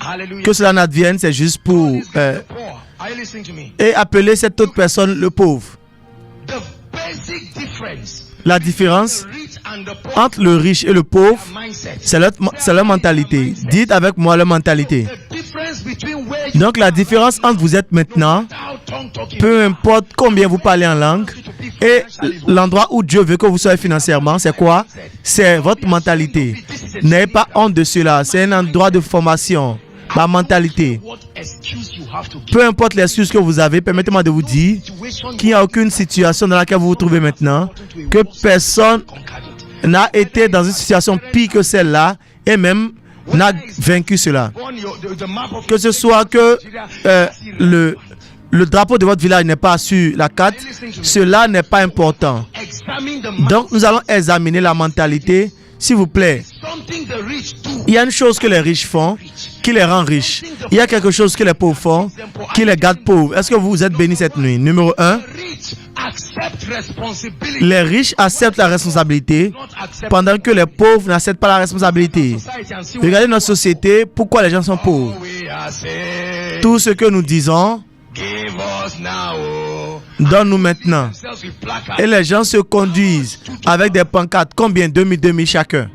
[SPEAKER 2] Hallelujah.
[SPEAKER 1] Que cela n'advienne, c'est juste pour...
[SPEAKER 2] Call this guy the poor. Are you listening to me?
[SPEAKER 1] et appelez cette autre personne le pauvre.
[SPEAKER 2] The basic difference
[SPEAKER 1] La différence
[SPEAKER 2] the rich and the poor
[SPEAKER 1] entre le riche et le pauvre,
[SPEAKER 2] mindset.
[SPEAKER 1] c'est leur mentalité. Dites avec moi leur mentalité.
[SPEAKER 2] The difference between where you
[SPEAKER 1] Donc la différence entre vous êtes maintenant,
[SPEAKER 2] are tongue talking
[SPEAKER 1] peu importe combien vous parlez en langue, et l'endroit où Dieu veut que vous soyez financièrement, c'est quoi? C'est votre mentalité. N'ayez pas honte de cela. C'est un endroit de formation. Ma mentalité.
[SPEAKER 2] what excuse you have to give.
[SPEAKER 1] Peu importe l'excuse que vous avez, permettez-moi de vous dire
[SPEAKER 2] Situation
[SPEAKER 1] qu'il n'y a aucune situation dans laquelle vous vous trouvez maintenant, que personne
[SPEAKER 2] conquered it.
[SPEAKER 1] n'a été dans une situation pire que celle-là et même n'a vaincu cela.
[SPEAKER 2] On the map of
[SPEAKER 1] Que ce soit que le drapeau de votre village n'est pas sur la carte, cela n'est pas important.
[SPEAKER 2] examine the
[SPEAKER 1] Donc nous allons examiner la mentalité. S'il vous plaît,
[SPEAKER 2] something the rich do.
[SPEAKER 1] il y a une chose que les riches font qui les rend riches. Il y a quelque chose que les pauvres font qui les garde pauvres. Est-ce que vous êtes bénis cette nuit? Numéro 1,
[SPEAKER 2] The rich accept responsibility.
[SPEAKER 1] les riches acceptent la responsabilité
[SPEAKER 2] Not accept
[SPEAKER 1] pendant que les pauvres n'acceptent pas la responsabilité.
[SPEAKER 2] society and see
[SPEAKER 1] Regardez notre société, pourquoi les gens sont pauvres.
[SPEAKER 2] what we are saying.
[SPEAKER 1] Tout ce que nous disons,
[SPEAKER 2] Give us now. Oh.
[SPEAKER 1] donne-nous maintenant.
[SPEAKER 2] Themselves with placards.
[SPEAKER 1] Et les gens se conduisent avec des pancartes, combien? 2000 chacun.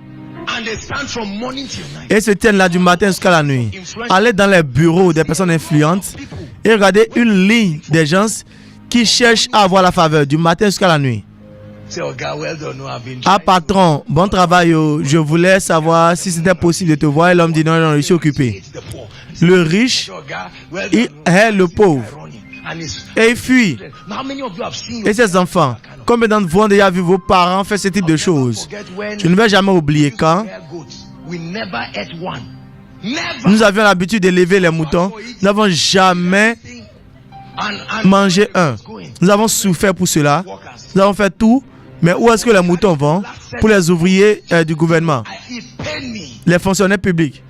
[SPEAKER 2] And they stand from morning till night.
[SPEAKER 1] Et se tiennent là du matin jusqu'à la nuit. Allez dans les bureaux des personnes influentes et regardez une ligne des gens qui cherchent à avoir la faveur du matin jusqu'à la nuit.
[SPEAKER 2] Say, oh God, well done. No, I've been
[SPEAKER 1] Ah
[SPEAKER 2] trying.
[SPEAKER 1] patron, bon travail. Oh. Je voulais savoir si c'était possible de te voir. Et l'homme dit non, non, je suis occupé.
[SPEAKER 2] It's the poor.
[SPEAKER 1] Le riche,
[SPEAKER 2] Oh God, well
[SPEAKER 1] il
[SPEAKER 2] done.
[SPEAKER 1] est le pauvre.
[SPEAKER 2] Running. And it's
[SPEAKER 1] Et il fuit.
[SPEAKER 2] now, how many of you have seen
[SPEAKER 1] Et ses enfants, combien d'entre vous ont déjà vu vos parents faire ce type de choses?
[SPEAKER 2] forget when
[SPEAKER 1] Je ne vais jamais oublier quand
[SPEAKER 2] we had goats. We never ate one. Never.
[SPEAKER 1] nous avions l'habitude d'élever les moutons. Nous n'avons jamais
[SPEAKER 2] And
[SPEAKER 1] mangé un. Nous avons souffert pour cela. Nous avons fait tout. Mais où est-ce que les moutons vont? Pour les ouvriers du gouvernement,
[SPEAKER 2] it paid me.
[SPEAKER 1] les fonctionnaires publics.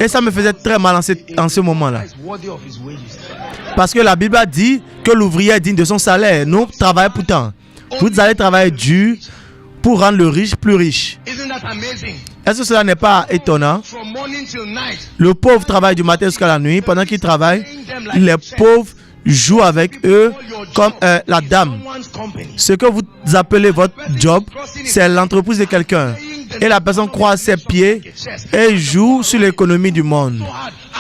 [SPEAKER 1] Et ça me faisait très mal en ce moment-là.
[SPEAKER 2] Is worthy of his wages.
[SPEAKER 1] Parce que la Bible a dit que l'ouvrier est digne de son salaire. Nous travaillons pourtant. Vous allez travailler dur pour rendre le riche plus riche.
[SPEAKER 2] Isn't that amazing?
[SPEAKER 1] Est-ce que cela n'est pas étonnant?
[SPEAKER 2] From morning till night.
[SPEAKER 1] Le pauvre travaille du matin jusqu'à la nuit. Pendant qu'il travaille, les pauvres jouent avec eux comme la dame.
[SPEAKER 2] Someone's company.
[SPEAKER 1] Ce que vous appelez votre job, c'est l'entreprise de quelqu'un. Et la personne croise ses pieds et joue sur l'économie du monde.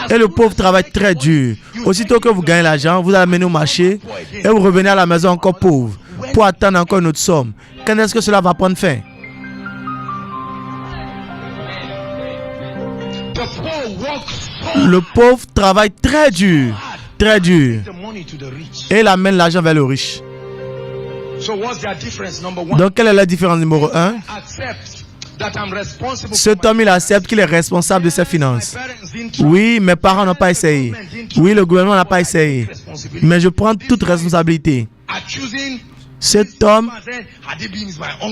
[SPEAKER 1] Et le pauvre travaille très dur. Aussitôt que vous gagnez l'argent, vous allez mener au marché et vous revenez à la maison encore pauvre pour attendre encore une autre somme. Quand est-ce que cela va prendre fin?
[SPEAKER 2] The poor work so
[SPEAKER 1] Le pauvre travaille très dur, très dur.
[SPEAKER 2] the money to the rich.
[SPEAKER 1] Et il amène l'argent vers le riche.
[SPEAKER 2] So what's their difference? Number one,
[SPEAKER 1] Donc, quelle est la différence numéro 1?
[SPEAKER 2] accept that I'm responsible
[SPEAKER 1] Cet homme, il accepte qu'il est responsable de ses finances. Oui, mes parents n'ont pas essayé. Oui, le gouvernement n'a pas essayé. Mais je prends toute responsabilité. Cet homme,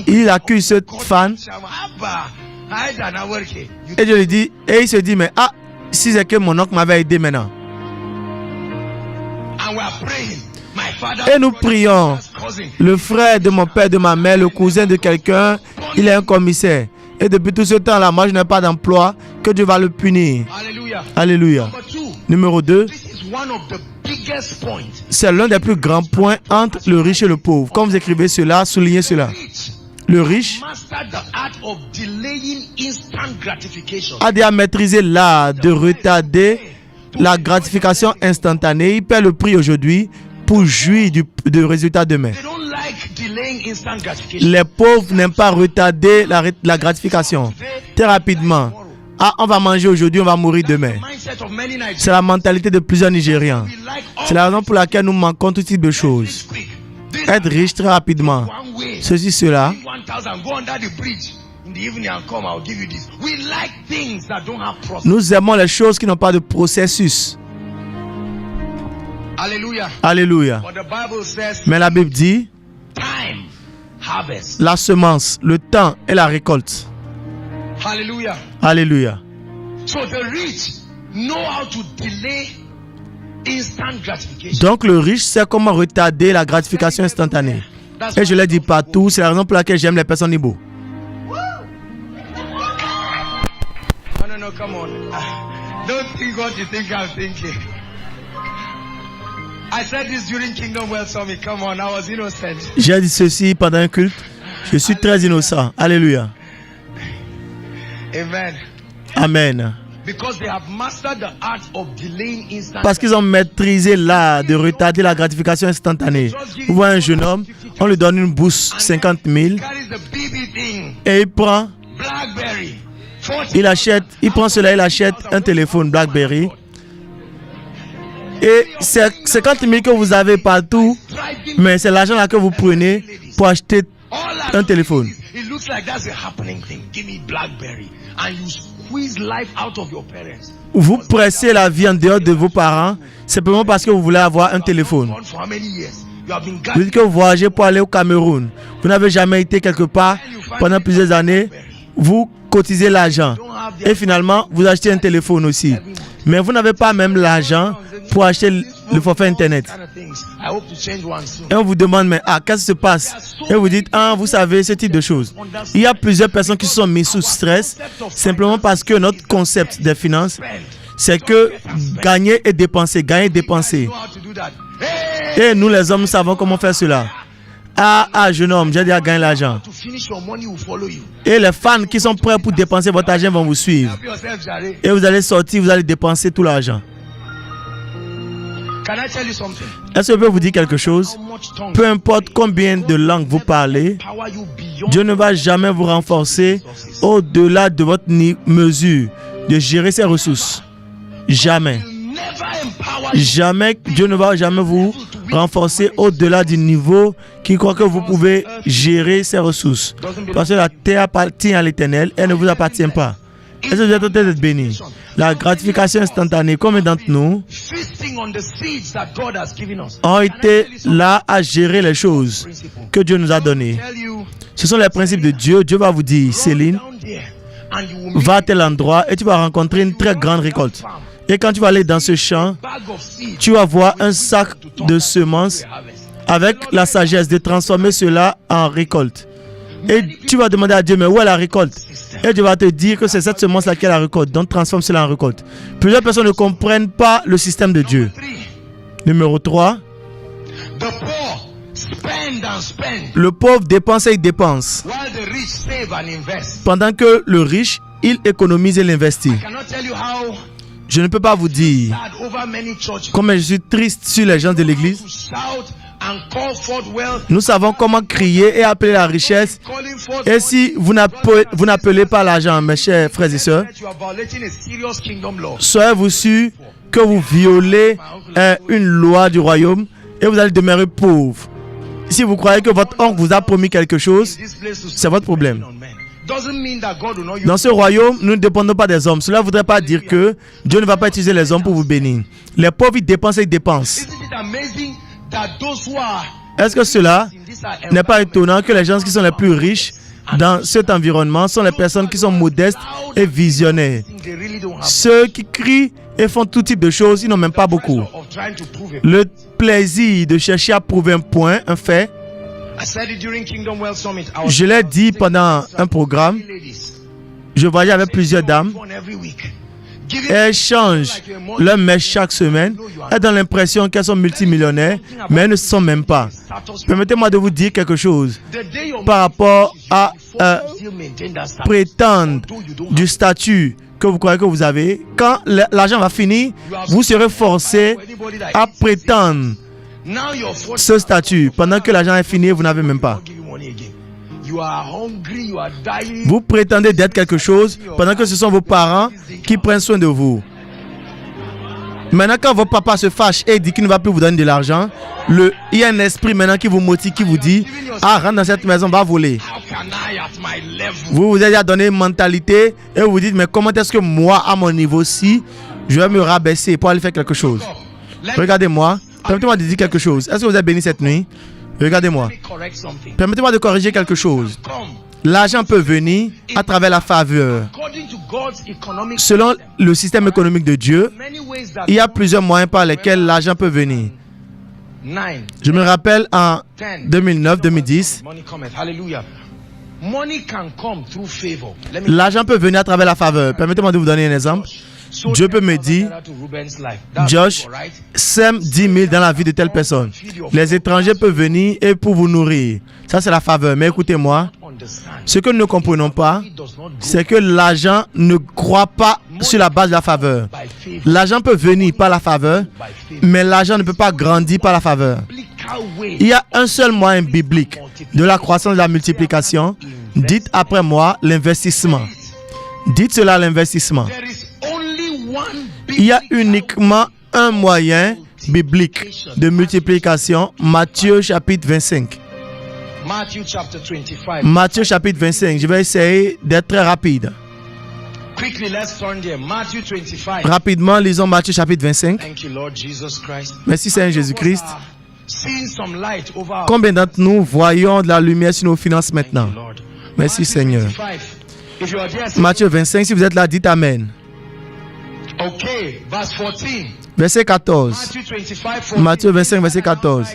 [SPEAKER 1] il accuse cette femme. Et je lui dis, et il se dit, mais si c'est que mon oncle m'avait aidé maintenant. Et nous prions. Le frère de mon père, de ma mère, le cousin de quelqu'un, il est un commissaire. Et depuis tout ce temps-là, moi je n'ai pas d'emploi, que Dieu va le punir. Alléluia. Numéro 2. C'est l'un des plus grands points entre le riche et le pauvre. Comme vous écrivez cela, soulignez cela. Le riche a déjà maîtrisé l'art de retarder la gratification instantanée. Il paie le prix aujourd'hui pour jouir du résultat demain. Les pauvres n'aiment pas retarder la gratification. Très rapidement. On va manger aujourd'hui, on va mourir demain. C'est la mentalité de plusieurs Nigérians. C'est la raison pour laquelle nous manquons tout type de choses. Être riche très rapidement. Ceci, cela. Nous aimons les choses qui n'ont pas de processus. Alléluia. Mais la Bible dit la semence, le temps et la récolte. Alléluia. Donc le riche sait comment retarder la gratification instantanée. Et je l'ai dit partout, c'est la raison pour laquelle j'aime les personnes Igbo. No, come on. Don't think what you think I'm thinking. I said this during Kingdom Well Summit. Come on, I was innocent. J'ai dit ceci pendant un culte. Je suis très innocent. Alléluia.
[SPEAKER 2] Amen.
[SPEAKER 1] Amen.
[SPEAKER 2] Because they have mastered the art of delaying instant.
[SPEAKER 1] Parce qu'ils ont maîtrisé l'art de retarder la gratification instantanée. Vous voyez un jeune homme, on lui donne une bourse 50 000 et il prend, il prend cela, il achète un téléphone BlackBerry. Et c'est 50 000 que vous avez partout, mais c'est l'argent là que vous prenez pour acheter un téléphone. Vous pressez la vie en dehors de vos parents simplement parce que vous voulez avoir un téléphone. Vous dites que vous voyagez pour aller au Cameroun. Vous n'avez jamais été quelque part pendant plusieurs années. Vous cotisez l'argent. Et finalement, vous achetez un téléphone aussi. Mais vous n'avez pas même l'argent pour acheter le forfait Internet. Et on vous demande, mais qu'est-ce qui se passe? Et vous dites, vous savez, ce type de choses. Il y a plusieurs personnes qui se sont mises sous stress simplement parce que notre concept des finances, c'est que gagner et dépenser, gagner et dépenser. Et nous les hommes, nous savons comment faire cela. Jeune homme, j'ai déjà gagné l'argent. Et les fans qui sont prêts pour dépenser votre argent vont vous suivre. Et vous allez sortir, vous allez dépenser tout l'argent. Est-ce que je peux vous dire quelque chose? Peu importe combien de langues vous parlez, Dieu ne va jamais vous renforcer au-delà de votre mesure de gérer ses ressources. Jamais. Jamais, Dieu ne va jamais vous renforcer au-delà du niveau qui croit que vous pouvez gérer ses ressources. Parce que la terre appartient à l'Éternel, elle ne vous appartient pas. Est-ce que vous êtes en train d'être béni? La gratification instantanée, combien d'entre nous ont été là à gérer les choses que Dieu nous a données? Ce sont les principes de Dieu. Dieu va vous dire, Céline, va à tel endroit et tu vas rencontrer une très grande récolte. Et quand tu vas aller dans ce champ, tu vas voir un sac de semences avec la sagesse de transformer cela en récolte. Et tu vas demander à Dieu, mais où est la récolte? Et Dieu va te dire que c'est cette semence-là qui est la récolte. Donc transforme cela en récolte. Plusieurs personnes ne comprennent pas le système de Dieu. Numéro 3. Le pauvre dépense et il dépense. Pendant que le riche, il économise et l'investit. Je ne peux pas vous dire comment je suis triste sur les gens de l'église. Nous savons comment crier et appeler la richesse. Et si vous n'appelez pas l'argent, mes chers frères et sœurs, soyez-vous sûrs que vous violez une loi du royaume et vous allez demeurer pauvre. Si vous croyez que votre oncle vous a promis quelque chose, c'est votre problème. Dans ce royaume, nous ne dépendons pas des hommes. Cela ne voudrait pas dire que Dieu ne va pas utiliser les hommes pour vous bénir. Les pauvres, ils dépensent et ils dépensent. Est-ce que cela n'est pas étonnant que les gens qui sont les plus riches dans cet environnement sont les personnes qui sont modestes et visionnaires? Ceux qui crient et font tout type de choses, ils n'ont même pas beaucoup. Le plaisir de chercher à prouver un point, un fait. Je l'ai dit pendant un programme. Je voyais avec plusieurs dames. Elles changent leur mèche chaque semaine. Elles ont l'impression qu'elles sont multimillionnaires, mais elles ne sont même pas. Permettez-moi de vous dire quelque chose par rapport à prétendre du statut que vous croyez que vous avez. Quand l'argent va finir, vous serez forcé à prétendre ce statut. Pendant que l'argent est fini, vous n'avez même pas. Vous prétendez d'être quelque chose pendant que ce sont vos parents qui prennent soin de vous. Maintenant, quand votre papa se fâche et dit qu'il ne va plus vous donner de l'argent, il y a un esprit maintenant qui vous motive, qui vous dit « Ah, rentre dans cette maison, va voler. » Vous vous êtes donné une mentalité et vous vous dites « Mais comment est-ce que moi, à mon niveau-ci, je vais me rabaisser pour aller faire quelque chose ?» Regardez-moi. Permettez-moi de dire quelque chose. Est-ce que vous êtes béni cette nuit? Regardez-moi. Permettez-moi de corriger quelque chose. L'argent peut venir à travers la faveur. Selon le système économique de Dieu, il y a plusieurs moyens par lesquels l'argent peut venir. Je me rappelle en 2009-2010, l'argent peut venir à travers la faveur. Permettez-moi de vous donner un exemple. Dieu peut me dire, Josh, sème 10 000 dans la vie de telle personne. Les étrangers peuvent venir et pour vous nourrir. Ça, c'est la faveur. Mais écoutez-moi, ce que nous ne comprenons pas, c'est que l'argent ne croît pas sur la base de la faveur. L'argent peut venir par la faveur, mais l'argent ne peut pas grandir par la faveur. Il y a un seul moyen biblique de la croissance et de la multiplication. Dites après moi l'investissement. Dites cela l'investissement. Il y a uniquement un moyen biblique de multiplication. Matthieu chapitre 25. Matthieu chapitre 25. Je vais essayer d'être très rapide. Rapidement, lisons Matthieu chapitre 25. Merci Seigneur Jésus-Christ. Combien d'entre nous voyons de la lumière sur nos finances maintenant? Merci Seigneur. Matthieu 25, si vous êtes là, dites Amen. Verset 14. Matthieu 25, verset 14.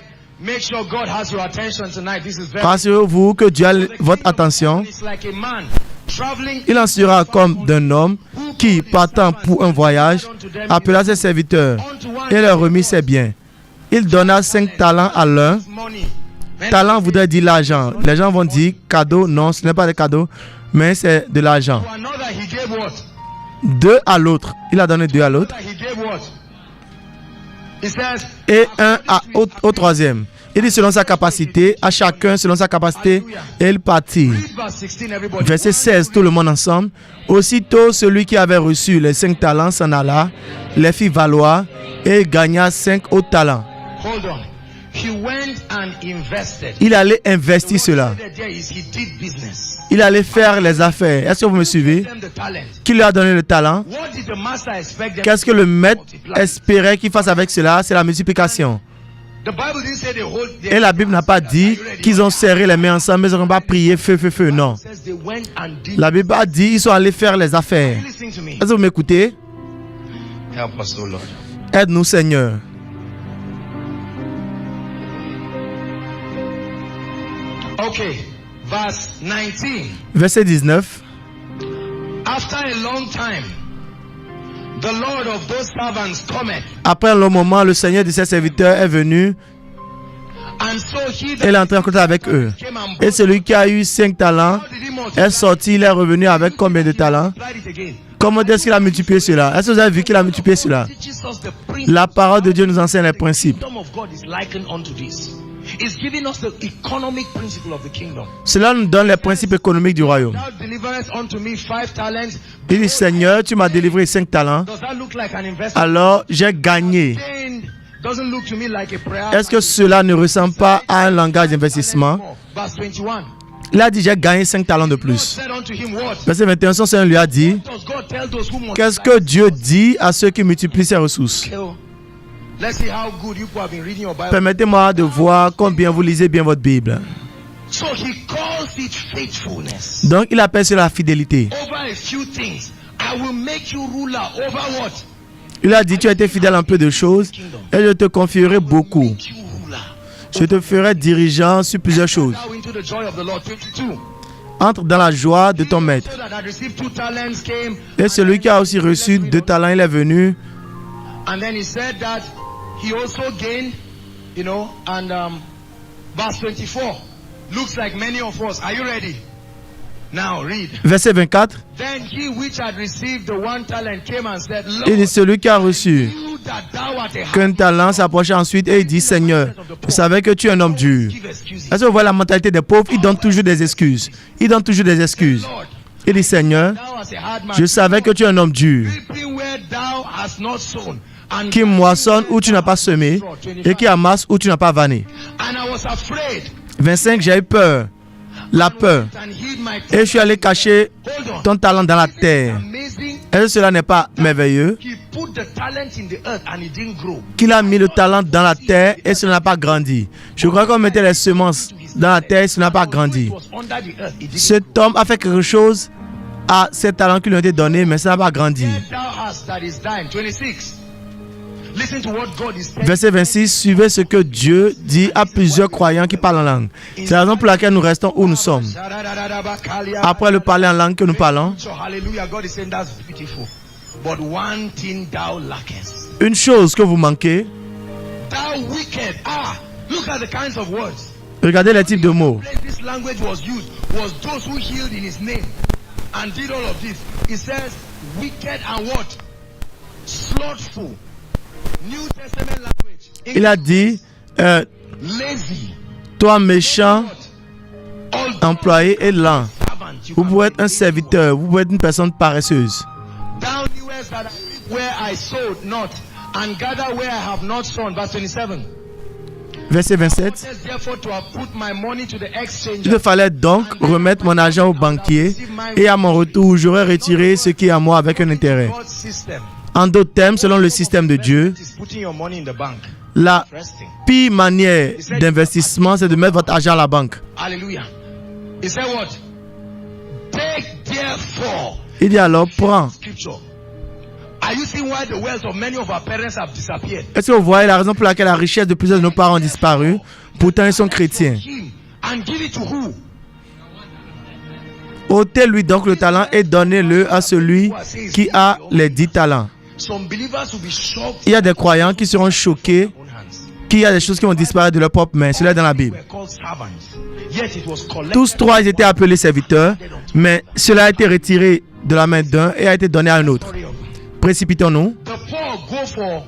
[SPEAKER 1] Rassurez-vous que Dieu a votre attention. Il en sera comme d'un homme qui, partant pour un voyage, appela ses serviteurs et leur remit ses biens. Il donna 5 talents à l'un. Talent voudrait dire l'argent. Les gens vont dire cadeau. Non, ce n'est pas des cadeaux, mais c'est de l'argent. 2 à l'autre. Il a donné 2 à l'autre. Et 1 au troisième. Il dit selon sa capacité, à chacun selon sa capacité, et il partit. Verset 16, tout le monde ensemble. Aussitôt, celui qui avait reçu les 5 talents s'en alla, les fit valoir, et il gagna 5 autres talents. Il allait investir cela. Il allait faire les affaires. Est-ce que vous me suivez? Qui lui a donné le talent? Qu'est-ce que le maître espérait qu'il fasse avec cela? C'est la multiplication. Et la Bible n'a pas dit qu'ils ont serré les mains ensemble, mais ils n'ont pas prié feu, feu, feu. Non. La Bible a dit qu'ils sont allés faire les affaires. Est-ce que vous m'écoutez? Aide-nous, Seigneur. Verset 19. Après un long moment, le Seigneur de ses serviteurs est venu et il est entré en contact avec eux. Et celui qui a eu 5 talents est sorti, il est revenu avec combien de talents? Comment est-ce qu'il a multiplié cela? Est-ce que vous avez vu qu'il a multiplié cela? La parole de Dieu nous enseigne les principes. Cela nous donne les principes économiques du royaume. Il dit, Seigneur, tu m'as délivré 5 talents. Alors, j'ai gagné. Est-ce que cela ne ressemble pas à un langage d'investissement? Il a dit, j'ai gagné 5 talents de
[SPEAKER 2] God
[SPEAKER 1] plus.
[SPEAKER 2] said unto him what?
[SPEAKER 1] Verset 21, son Seigneur lui a dit,
[SPEAKER 2] What does God tell those who multiply?
[SPEAKER 1] qu'est-ce que Dieu dit à ceux qui multiplient ses ressources?
[SPEAKER 2] Let's see how good you people have been reading your Bible.
[SPEAKER 1] Permettez-moi de voir combien vous lisez bien votre Bible.
[SPEAKER 2] So he calls it faithfulness.
[SPEAKER 1] Donc, il appelle cela la fidélité.
[SPEAKER 2] Over a few things, I will make you ruler over what?
[SPEAKER 1] Il a dit, tu as été fidèle à un peu de choses et je te confierai beaucoup.
[SPEAKER 2] Make you ruler.
[SPEAKER 1] Je te ferai dirigeant sur plusieurs choses.
[SPEAKER 2] Now into the joy of the Lord. 22.
[SPEAKER 1] Entre dans la joie de ton maître.
[SPEAKER 2] So that had received 2 talents came,
[SPEAKER 1] Et celui qui a aussi reçu 2 talents, il est venu.
[SPEAKER 2] and then he said that he also gained, and verse 24 looks like many of us. Are you ready? Now read.
[SPEAKER 1] Verset 24.
[SPEAKER 2] Then he which had received the 1 talent came and said,
[SPEAKER 1] Il dit,
[SPEAKER 2] Lord,
[SPEAKER 1] celui qui a reçu
[SPEAKER 2] you that thou art a
[SPEAKER 1] qu'un talent s'approcha ensuite et il dit, Seigneur, je savais que tu es un homme dur.
[SPEAKER 2] give excuses.
[SPEAKER 1] Est-ce que vous voyez la mentalité des pauvres? Ils donnent toujours des excuses. Ils donnent toujours des excuses.
[SPEAKER 2] Lord,
[SPEAKER 1] Il dit, Seigneur,
[SPEAKER 2] thou art a hard man,
[SPEAKER 1] je savais que tu es un homme dur,
[SPEAKER 2] reaping where thou hast not sown, and
[SPEAKER 1] qui moissonne où tu n'as pas semé et qui amasse où tu n'as pas vanné.
[SPEAKER 2] and I was afraid
[SPEAKER 1] 25, j'ai eu peur, la peur,
[SPEAKER 2] and hid my
[SPEAKER 1] et je suis allé cacher
[SPEAKER 2] Hold on.
[SPEAKER 1] ton talent dans la terre.
[SPEAKER 2] Amazing.
[SPEAKER 1] Est-ce que cela n'est pas merveilleux?
[SPEAKER 2] He put the talent in the earth and it didn't grow.
[SPEAKER 1] Qu'il a mis le talent dans la terre et cela n'a pas grandi. Je crois qu'on mettait les semences dans la terre et cela n'a pas grandi.
[SPEAKER 2] It was under the earth. It didn't.
[SPEAKER 1] Cet homme a fait quelque chose à ces talents qui lui ont été donnés, mais ça n'a pas grandi.
[SPEAKER 2] Where thou hast that is thine. 26. Listen to what God is saying.
[SPEAKER 1] Verset 26, suivez ce que Dieu dit à plusieurs croyants qui parlent en langue. C'est la raison pour laquelle nous restons où nous sommes. Après le parler en langue que nous parlons,
[SPEAKER 2] So hallelujah, God is saying that's beautiful. But one thing thou lackest.
[SPEAKER 1] une chose que vous manquez,
[SPEAKER 2] Thou wicked. Look at the kinds of words.
[SPEAKER 1] regardez les types de mots.
[SPEAKER 2] Place this language was used was those who healed in his name and did all of this. It says wicked and what? Slothful. New Testament language.
[SPEAKER 1] Il a dit,
[SPEAKER 2] Lazy.
[SPEAKER 1] toi méchant,
[SPEAKER 2] All
[SPEAKER 1] employé et lent.
[SPEAKER 2] servant. You
[SPEAKER 1] Vous
[SPEAKER 2] can
[SPEAKER 1] pouvez être un serviteur, vous pouvez être une personne paresseuse.
[SPEAKER 2] Thou knewest that I reap where I sowed not, and gather where I have not sown. Verse 27.
[SPEAKER 1] Verset 27.
[SPEAKER 2] Says therefore to have put my money to the
[SPEAKER 1] Il
[SPEAKER 2] exchange.
[SPEAKER 1] me fallait donc remettre mon argent au banquier et à mon retour, j'aurais retiré ce qui est à moi avec un intérêt.
[SPEAKER 2] God's system.
[SPEAKER 1] En d'autres termes, selon le système de Dieu,
[SPEAKER 2] Is putting your money in the bank.
[SPEAKER 1] la
[SPEAKER 2] Interesting.
[SPEAKER 1] pire manière d'investissement, c'est de mettre votre argent à la banque.
[SPEAKER 2] Hallelujah. He said what? Take therefore.
[SPEAKER 1] Il dit alors, prends.
[SPEAKER 2] Scripture. Are you seeing why the wealth of many of our parents have disappeared?
[SPEAKER 1] Est-ce que vous voyez la raison pour laquelle la richesse de plusieurs de nos parents ont disparu? Pourtant, ils sont chrétiens.
[SPEAKER 2] Him and give it to who?
[SPEAKER 1] Ôtez-lui donc le talent et donnez-le à celui qui a les 10 talents.
[SPEAKER 2] Some believers will be shocked.
[SPEAKER 1] Il y a des croyants qui seront choqués
[SPEAKER 2] Own hands.
[SPEAKER 1] qu'il y a des choses qui vont disparaître de leur propre main. Cela est dans la Bible.
[SPEAKER 2] Were called servants. Yet it was collected.
[SPEAKER 1] Tous trois, ils étaient appelés serviteurs, mais cela a été retiré de la main d'un et a été donné à un autre. Précipitons-nous.
[SPEAKER 2] The poor go for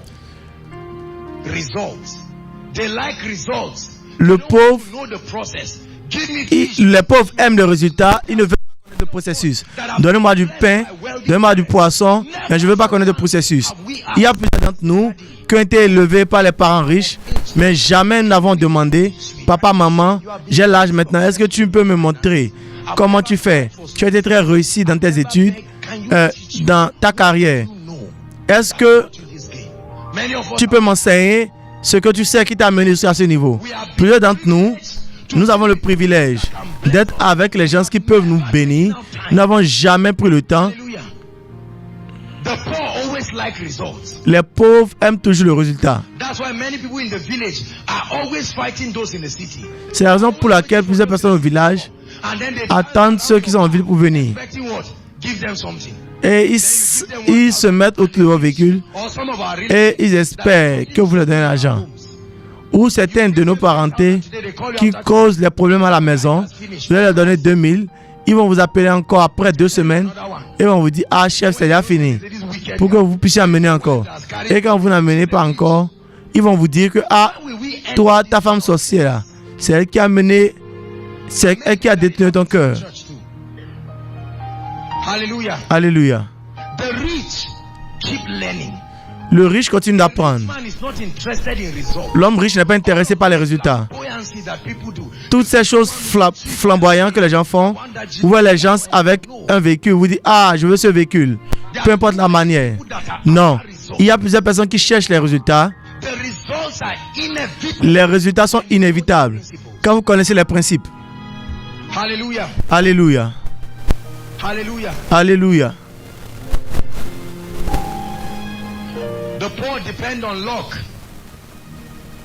[SPEAKER 2] results. They like results.
[SPEAKER 1] Le pauvre,
[SPEAKER 2] Know the process. Give me fish.
[SPEAKER 1] les pauvres aiment le résultat, ils ne veulent pas connaître le processus. Donnez-moi du pain, donnez-moi du poisson, mais je ne veux pas connaître le processus. Il y a plusieurs d'entre nous qui ont été élevés par les parents riches, mais jamais nous n'avons demandé, papa, maman, j'ai l'âge maintenant, est-ce que tu peux me montrer comment tu fais? Tu as été très réussi dans tes études, dans ta carrière. Est-ce que
[SPEAKER 2] This game. Many of us
[SPEAKER 1] tu peux m'enseigner ce que tu sais qui t'a amené jusqu'à ce niveau? Plusieurs d'entre nous, nous avons le privilège d'être avec les gens qui peuvent nous bénir. Nous n'avons jamais pris le temps.
[SPEAKER 2] Hallelujah. The poor always like results.
[SPEAKER 1] Les pauvres aiment toujours le résultat.
[SPEAKER 2] That's why many people in the village are always fighting those in the city.
[SPEAKER 1] C'est la raison pour laquelle plusieurs personnes au village
[SPEAKER 2] And then they
[SPEAKER 1] attendent ceux qui sont en ville pour venir.
[SPEAKER 2] expecting what? Give them something.
[SPEAKER 1] Et ils se mettent autour de leur véhicule
[SPEAKER 2] Or some of our
[SPEAKER 1] et ils espèrent que vous leur donnez l'argent. Ou certains de nos parentés qui causent les problèmes à la maison, vous allez leur donner 2000. Ils vont vous appeler encore après 2 semaines et vont vous dire, ah chef, c'est déjà fini.
[SPEAKER 2] this wicked.
[SPEAKER 1] Pour que vous puissiez amener encore. Et quand vous n'amenez pas encore, ils vont vous dire que, ah,
[SPEAKER 2] Will we end
[SPEAKER 1] toi, ta femme sorcière là, c'est elle qui a mené, c'est elle qui a détenu ton cœur.
[SPEAKER 2] church too? Hallelujah.
[SPEAKER 1] Alléluia.
[SPEAKER 2] The rich keep learning.
[SPEAKER 1] Le riche continue d'apprendre.
[SPEAKER 2] Man is not interested in results.
[SPEAKER 1] L'homme riche n'est pas intéressé par les résultats.
[SPEAKER 2] Buoyancy that people do.
[SPEAKER 1] Toutes ces choses flamboyantes que les gens font, vous voyez les gens avec un véhicule, vous dites, ah, je veux ce véhicule, peu importe la manière. Non, il y a plusieurs personnes qui cherchent les résultats.
[SPEAKER 2] The results are inevitable.
[SPEAKER 1] Les résultats sont inévitables quand vous connaissez les principes.
[SPEAKER 2] Hallelujah.
[SPEAKER 1] Alléluia.
[SPEAKER 2] Hallelujah.
[SPEAKER 1] Alléluia.
[SPEAKER 2] The poor depend on luck.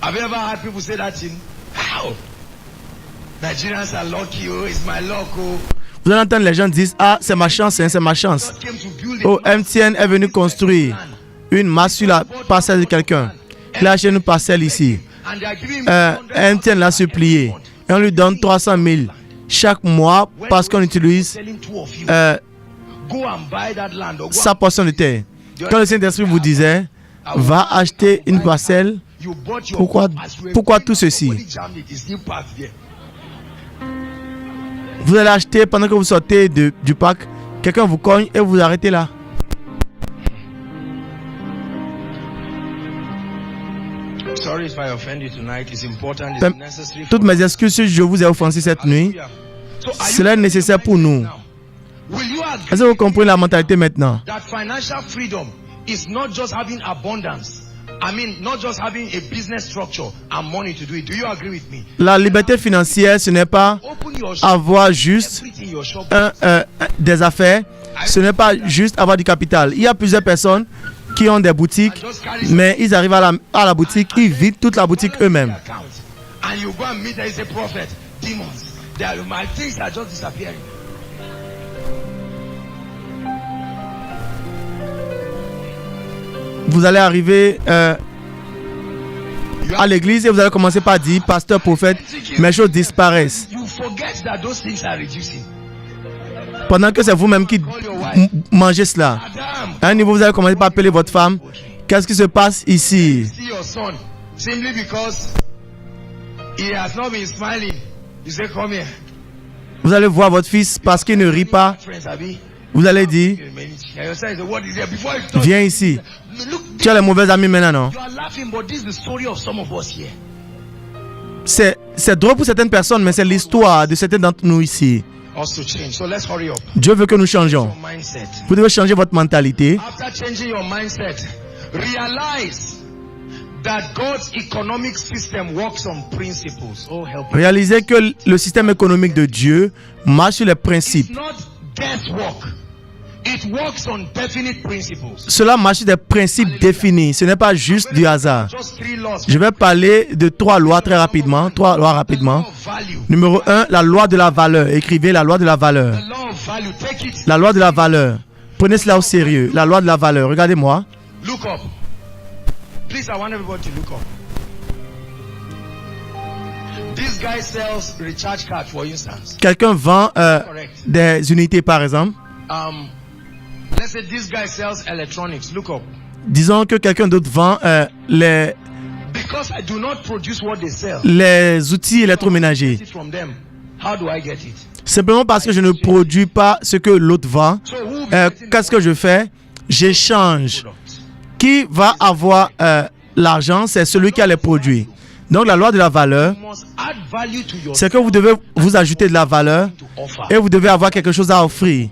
[SPEAKER 2] Have you ever heard people say that thing? How? Nigerians are lucky. Oh, it's my luck. Oh.
[SPEAKER 1] Vous allez entendre les gens dire, ah, c'est ma chance, hein, c'est ma chance.
[SPEAKER 2] God came to build a
[SPEAKER 1] Oh, MTN est venu construire une masse sur la parcelle de quelqu'un. Il a acheté une parcelle ici.
[SPEAKER 2] and they are giving him
[SPEAKER 1] MTN l'a supplié. Et on lui donne 300 000 chaque mois parce qu'on utilise
[SPEAKER 2] selling two of you.
[SPEAKER 1] go
[SPEAKER 2] and buy that land or go
[SPEAKER 1] sa portion de terre. Quand le Saint-Esprit vous disait, va acheter une parcelle,
[SPEAKER 2] you bought your
[SPEAKER 1] pourquoi, pourquoi tout ceci? Vous allez acheter pendant que vous sortez du parc, quelqu'un vous cogne et vous arrêtez là.
[SPEAKER 2] Sorry if I offend you tonight. It's important. It's necessary.
[SPEAKER 1] Toutes mes excuses si je vous ai offensé cette nuit. Cela est nécessaire pour nous.
[SPEAKER 2] Will you agree
[SPEAKER 1] Est-ce que vous comprenez la mentalité maintenant?
[SPEAKER 2] that financial freedom is not just having abundance? I mean, not just having a business structure and money to do it. Do you agree with me?
[SPEAKER 1] La liberté financière, ce n'est pas
[SPEAKER 2] Open your shop,
[SPEAKER 1] avoir juste
[SPEAKER 2] everything in your shop.
[SPEAKER 1] des affaires. Ce n'est pas juste avoir du capital. Il y a plusieurs personnes qui ont des boutiques, mais ils arrivent à la boutique, ils vident toute la boutique eux-mêmes.
[SPEAKER 2] Account. And you go and meet there is a prophet. Demons. My things are just disappearing.
[SPEAKER 1] Vous allez arriver à l'église et vous allez commencer par dire, pasteur, prophète, mes choses disparaissent.
[SPEAKER 2] You forget that those things are reducing.
[SPEAKER 1] Pendant que c'est vous-même qui mangez cela.
[SPEAKER 2] Adam,
[SPEAKER 1] À un niveau, vous allez commencer par appeler votre femme. Qu'est-ce qui se passe ici?
[SPEAKER 2] see your son simply because he has not been smiling. You say, come here.
[SPEAKER 1] Vous allez voir votre fils parce qu'il ne rit pas.
[SPEAKER 2] Friends, Abi.
[SPEAKER 1] Vous allez dire,
[SPEAKER 2] Your son is the word is there before you talk.
[SPEAKER 1] viens ici.
[SPEAKER 2] Look,
[SPEAKER 1] Tu as les mauvais amis maintenant, non?
[SPEAKER 2] you are laughing, but this is the story of some of us here.
[SPEAKER 1] C'est drôle pour certaines personnes, mais c'est l'histoire de certains d'entre nous ici.
[SPEAKER 2] Us to change. So let's hurry up.
[SPEAKER 1] Dieu veut que nous changions.
[SPEAKER 2] Your mindset.
[SPEAKER 1] Vous devez changer votre mentalité.
[SPEAKER 2] After changing your mindset, realize that God's economic system works on principles. Oh, help me.
[SPEAKER 1] Réalisez que le système économique de Dieu marche sur les principes.
[SPEAKER 2] It's not guesswork. It works on definite principles.
[SPEAKER 1] Cela marche sur des principes définis. Ce n'est pas juste du hasard.
[SPEAKER 2] Just three laws.
[SPEAKER 1] Je vais parler de 3 lois très rapidement. 3 lois rapidement.
[SPEAKER 2] Law of value.
[SPEAKER 1] Numéro 1, la loi de la valeur. Écrivez la loi de la valeur.
[SPEAKER 2] The law of value. Take it.
[SPEAKER 1] La loi de la valeur. Prenez cela au sérieux. La loi de la valeur. Regardez-moi.
[SPEAKER 2] Look up. Please, I want everybody to look up. This guy sells recharge cards, for instance.
[SPEAKER 1] Quelqu'un vend des unités, par exemple.
[SPEAKER 2] Let's say this guy sells electronics. Look up.
[SPEAKER 1] Disons que quelqu'un d'autre vend les
[SPEAKER 2] Because I do not produce what they sell.
[SPEAKER 1] outils électroménagers.
[SPEAKER 2] Get it from them. How do I get it?
[SPEAKER 1] Simplement parce que je ne produis pas ce que l'autre vend.
[SPEAKER 2] So who will be getting
[SPEAKER 1] Qu'est-ce que je fais? J'échange.
[SPEAKER 2] product?
[SPEAKER 1] Qui va avoir l'argent? C'est celui qui a les produits. Donc la loi de la valeur,
[SPEAKER 2] You must add value to your
[SPEAKER 1] c'est que vous devez vous ajouter de la valeur
[SPEAKER 2] to offer.
[SPEAKER 1] et vous devez avoir quelque chose à offrir.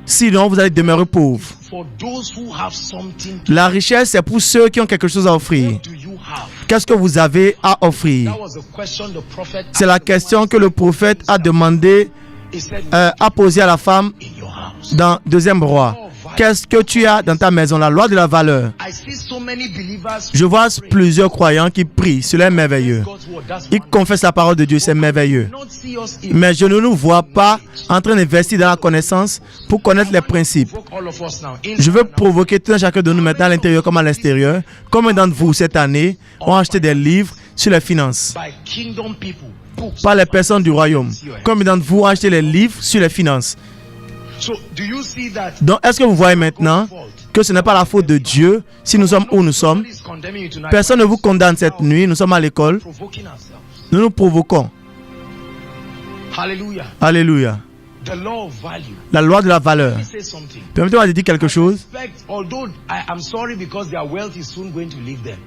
[SPEAKER 1] Sinon, vous allez demeurer pauvre.
[SPEAKER 2] For those who have something to
[SPEAKER 1] La richesse, c'est pour ceux qui ont quelque chose à offrir.
[SPEAKER 2] what do you have?
[SPEAKER 1] Qu'est-ce que vous avez à offrir?
[SPEAKER 2] That was the question the prophet
[SPEAKER 1] C'est la
[SPEAKER 2] asked the
[SPEAKER 1] question
[SPEAKER 2] woman.
[SPEAKER 1] que le prophète a demandé,
[SPEAKER 2] He said,
[SPEAKER 1] a posé à la femme
[SPEAKER 2] in your house.
[SPEAKER 1] dans 2e roi. Qu'est-ce que tu as dans ta maison? La loi de la valeur.
[SPEAKER 2] I see so many believers
[SPEAKER 1] Je vois plusieurs croyants qui prient. Cela est merveilleux.
[SPEAKER 2] God's word. That's
[SPEAKER 1] Ils
[SPEAKER 2] wonderful.
[SPEAKER 1] confessent la parole de Dieu. C'est merveilleux.
[SPEAKER 2] Not see us in
[SPEAKER 1] Mais je ne nous vois pas en train d'investir dans la connaissance pour connaître les principes.
[SPEAKER 2] provoke all of us now.
[SPEAKER 1] Je veux provoquer tout un chacun de nous maintenant à l'intérieur comme à l'extérieur. Combien d'entre vous cette année ont acheté des livres sur les finances
[SPEAKER 2] by kingdom people, books.
[SPEAKER 1] par les personnes du royaume? Combien d'entre vous ont acheté les livres sur les finances?
[SPEAKER 2] So do you see that?
[SPEAKER 1] Donc, est-ce que vous voyez maintenant que ce n'est pas la faute de Dieu si nous sommes où nous sommes?
[SPEAKER 2] Nobody's condemning you tonight.
[SPEAKER 1] Personne ne vous condamne cette nuit. Nous sommes à l'école.
[SPEAKER 2] Provoking ourselves.
[SPEAKER 1] Nous nous provoquons.
[SPEAKER 2] Hallelujah.
[SPEAKER 1] Alléluia.
[SPEAKER 2] The law of value.
[SPEAKER 1] La loi de la valeur.
[SPEAKER 2] Let me say something.
[SPEAKER 1] Permettez-moi de dire quelque chose.
[SPEAKER 2] Respect, although I'm sorry because their wealth is soon going to leave them.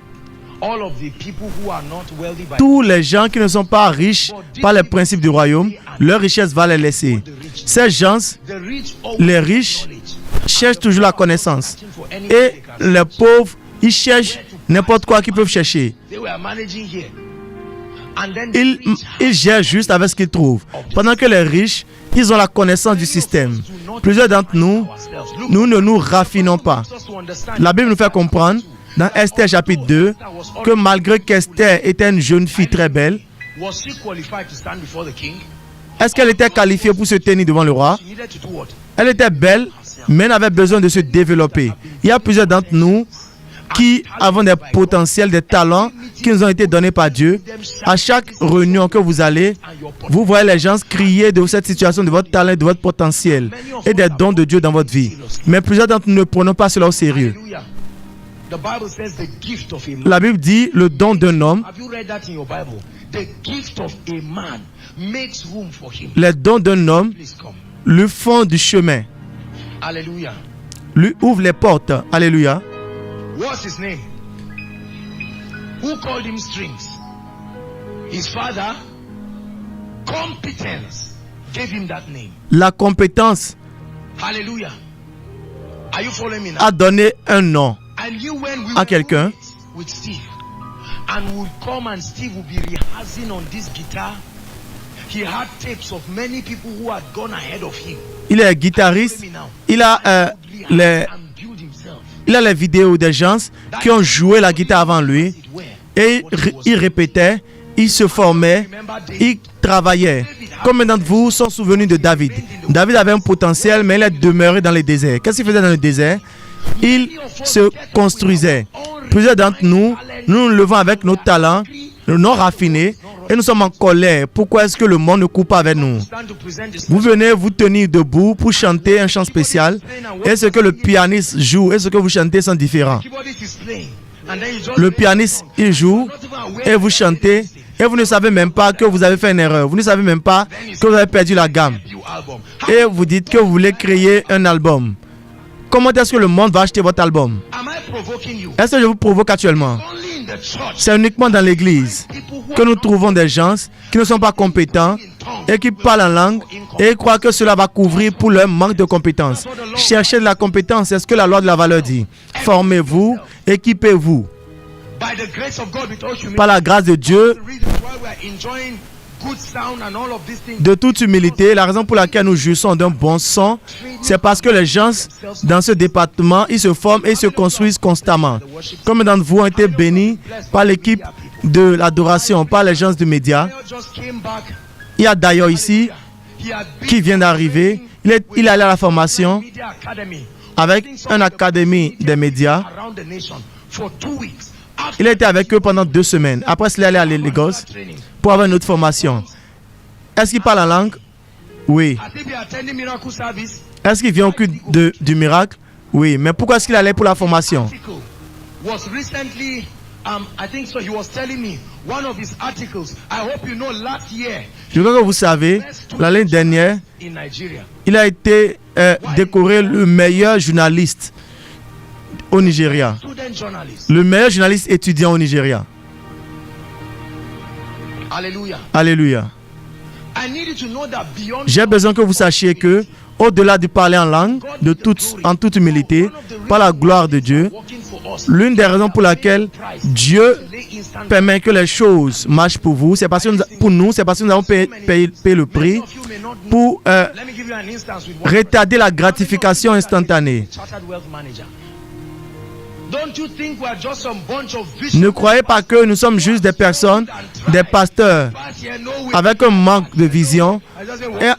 [SPEAKER 2] All of the people who are not wealthy by
[SPEAKER 1] Tous les gens qui ne sont pas riches par les principes du royaume, leur richesse va les laisser. Ces gens,
[SPEAKER 2] the rich,
[SPEAKER 1] les riches, cherchent toujours la connaissance. Et les pauvres, ils cherchent n'importe quoi qu'ils peuvent chercher.
[SPEAKER 2] they were managing here. And then the rich
[SPEAKER 1] Ils gèrent juste avec ce qu'ils trouvent. Pendant que les riches, ils ont la connaissance du système. Plusieurs d'entre nous, nous ne nous raffinons pas. La Bible nous fait comprendre, dans Esther chapitre 2, que malgré qu'Esther était une jeune fille très belle,
[SPEAKER 2] was she qualified to stand before the king?
[SPEAKER 1] est-ce qu'elle était qualifiée pour se tenir devant le roi?
[SPEAKER 2] She needed to do what?
[SPEAKER 1] Elle était belle, mais elle avait besoin de se développer. Il y a plusieurs d'entre nous qui avons des potentiels, des talents qui nous ont été donnés par Dieu. À chaque réunion que vous allez, vous voyez les gens crier de cette situation, de votre talent, de votre potentiel et des dons de Dieu dans votre vie. Mais plusieurs d'entre nous ne prenons pas cela au sérieux.
[SPEAKER 2] Hallelujah. The Bible says the gift of a man.
[SPEAKER 1] La Bible dit le don d'un homme,
[SPEAKER 2] Have you read that in your Bible? The gift of a man makes room for him.
[SPEAKER 1] les dons d'un homme
[SPEAKER 2] Please come.
[SPEAKER 1] lui font du chemin,
[SPEAKER 2] Hallelujah.
[SPEAKER 1] lui ouvrent les portes. Alléluia.
[SPEAKER 2] What's his name? Who called him strings? His father, competence, gave him that name.
[SPEAKER 1] La compétence
[SPEAKER 2] Hallelujah. Are you following me now?
[SPEAKER 1] a donné un nom.
[SPEAKER 2] And you, when we
[SPEAKER 1] à quelqu'un.
[SPEAKER 2] would meet with Steve, and would come and Steve would be rehearsing on this guitar. He had tapes of many people who had gone ahead of him.
[SPEAKER 1] Il est guitariste. Il a les vidéos des gens qui ont joué la guitare avant lui. Et il répétait, il se formait, il travaillait. Combien d'entre vous sont souvenus de David? David avait un potentiel, mais il est demeuré dans le désert. Qu'est-ce qu'il faisait dans le désert? Il se construisait. Plusieurs d'entre nous, nous nous levons avec nos talents, non raffinés, et nous sommes en colère. Pourquoi est-ce que le monde ne coupe pas avec nous? Vous venez vous tenir debout pour chanter un chant spécial, et ce que le pianiste joue et ce que vous chantez sont différents. Le pianiste, il joue, et vous chantez, et vous ne savez même pas que vous avez fait une erreur. Vous ne savez même pas que vous avez perdu la gamme. Et vous dites que vous voulez créer un album. Comment est-ce que le monde va acheter votre album? Est-ce que je vous provoque actuellement? C'est uniquement dans l'église que nous trouvons des gens qui ne sont pas compétents et qui parlent en langue et croient que cela va couvrir pour leur manque de compétences. Cherchez de la compétence, c'est ce que la loi de la valeur dit. Formez-vous, équipez-vous. Par la grâce de Dieu, de toute humilité, la raison pour laquelle nous jouissons d'un bon son, c'est parce que les gens dans ce département, ils se forment et se construisent constamment. Combien d'entre vous ont été bénis par l'équipe de l'adoration, par les gens du média? Il y a d'ailleurs ici qui vient d'arriver. Il est allé à la formation avec une académie des médias. Il a été avec eux pendant 2 semaines. Après cela, il est allé à Lagos pour avoir une autre formation. Est-ce qu'il parle en langue? Oui. Est-ce qu'il vient au culte du miracle? Oui. Mais pourquoi est-ce qu'il allait pour la formation? Je crois que vous savez, l'année dernière, il a été décoré le meilleur journaliste au Nigeria. Le meilleur journaliste étudiant au Nigeria.
[SPEAKER 2] Alléluia.
[SPEAKER 1] Alléluia. J'ai besoin que vous sachiez que, au-delà de parler en langue, en toute humilité, par la gloire de Dieu, l'une des raisons pour laquelle Dieu permet que les choses marchent pour vous, c'est parce que c'est parce que nous avons payé le prix pour retarder la gratification instantanée. Ne croyez pas que nous sommes juste des personnes, des pasteurs, avec un manque de vision.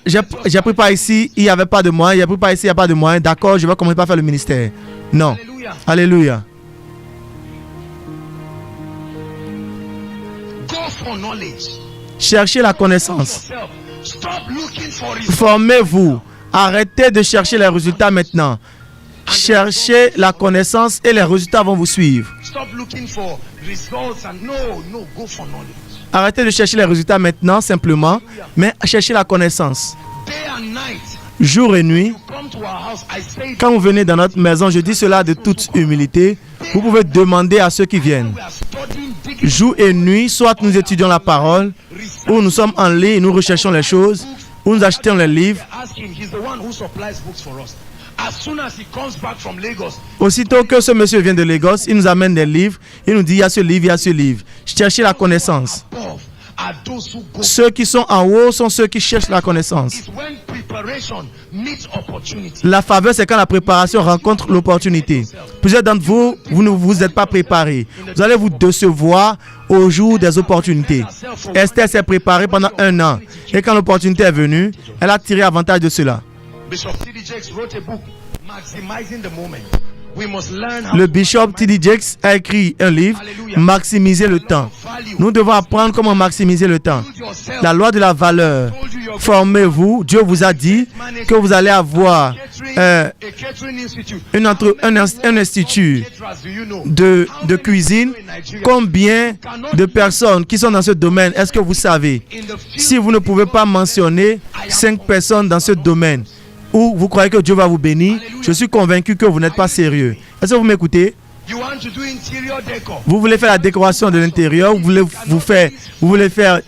[SPEAKER 1] J'ai pris par ici, il n'y avait pas de moyens. J'ai pris par ici, il n'y a pas de moyens. D'accord, je vais commencer par faire le ministère. Non. Alléluia. Cherchez la connaissance. Formez-vous. Arrêtez de chercher les résultats maintenant. Cherchez la connaissance et les résultats vont vous suivre. Arrêtez de chercher les résultats maintenant simplement, mais cherchez la connaissance.
[SPEAKER 2] Day and night,
[SPEAKER 1] jour et nuit.
[SPEAKER 2] you come to our house. I say
[SPEAKER 1] Quand vous venez dans notre maison, je dis cela de toute humilité, vous pouvez demander à ceux qui viennent.
[SPEAKER 2] we are studying, digging,
[SPEAKER 1] Jour et nuit, soit nous étudions la parole, ou nous sommes en ligne, nous recherchons les choses, ou nous achetons les livres.
[SPEAKER 2] ask him. He's the one who supplies books for us. As soon as he comes back from Lagos,
[SPEAKER 1] Aussitôt que ce monsieur vient de Lagos, il nous amène des livres, il nous dit il y a ce livre, il y a ce livre. Cherchez la connaissance.
[SPEAKER 2] above are those who go.
[SPEAKER 1] Ceux qui sont en haut sont ceux qui cherchent la connaissance.
[SPEAKER 2] It's when preparation meets opportunity.
[SPEAKER 1] La faveur, c'est quand la préparation rencontre l'opportunité. Plusieurs d'entre vous, vous ne vous êtes pas préparés. Vous allez vous décevoir au jour des opportunités. Esther s'est préparée pendant 1 an. Et quand l'opportunité est venue, elle a tiré avantage de cela.
[SPEAKER 2] Bishop T.D. Jakes wrote a book, Maximizing the Moment. We must learn how
[SPEAKER 1] Le
[SPEAKER 2] to
[SPEAKER 1] bishop T.D. Jakes a écrit un livre, Maximiser le temps. Nous devons apprendre comment maximiser le temps.
[SPEAKER 2] build yourself.
[SPEAKER 1] La loi de la valeur. Formez-vous. Dieu vous a dit que vous allez avoir
[SPEAKER 2] A catering institute.
[SPEAKER 1] un institut
[SPEAKER 2] Caterers, do you know?
[SPEAKER 1] de cuisine. Combien de personnes qui sont dans ce domaine, est-ce que vous savez?
[SPEAKER 2] In the field,
[SPEAKER 1] Si vous ne pouvez pas mentionner 5 personnes dans ce domaine où vous croyez que Dieu va vous bénir, je suis convaincu que vous n'êtes pas sérieux. Est-ce que vous m'écoutez?
[SPEAKER 2] you want to do interior decor.
[SPEAKER 1] Vous voulez faire la décoration de l'intérieur, vous voulez faire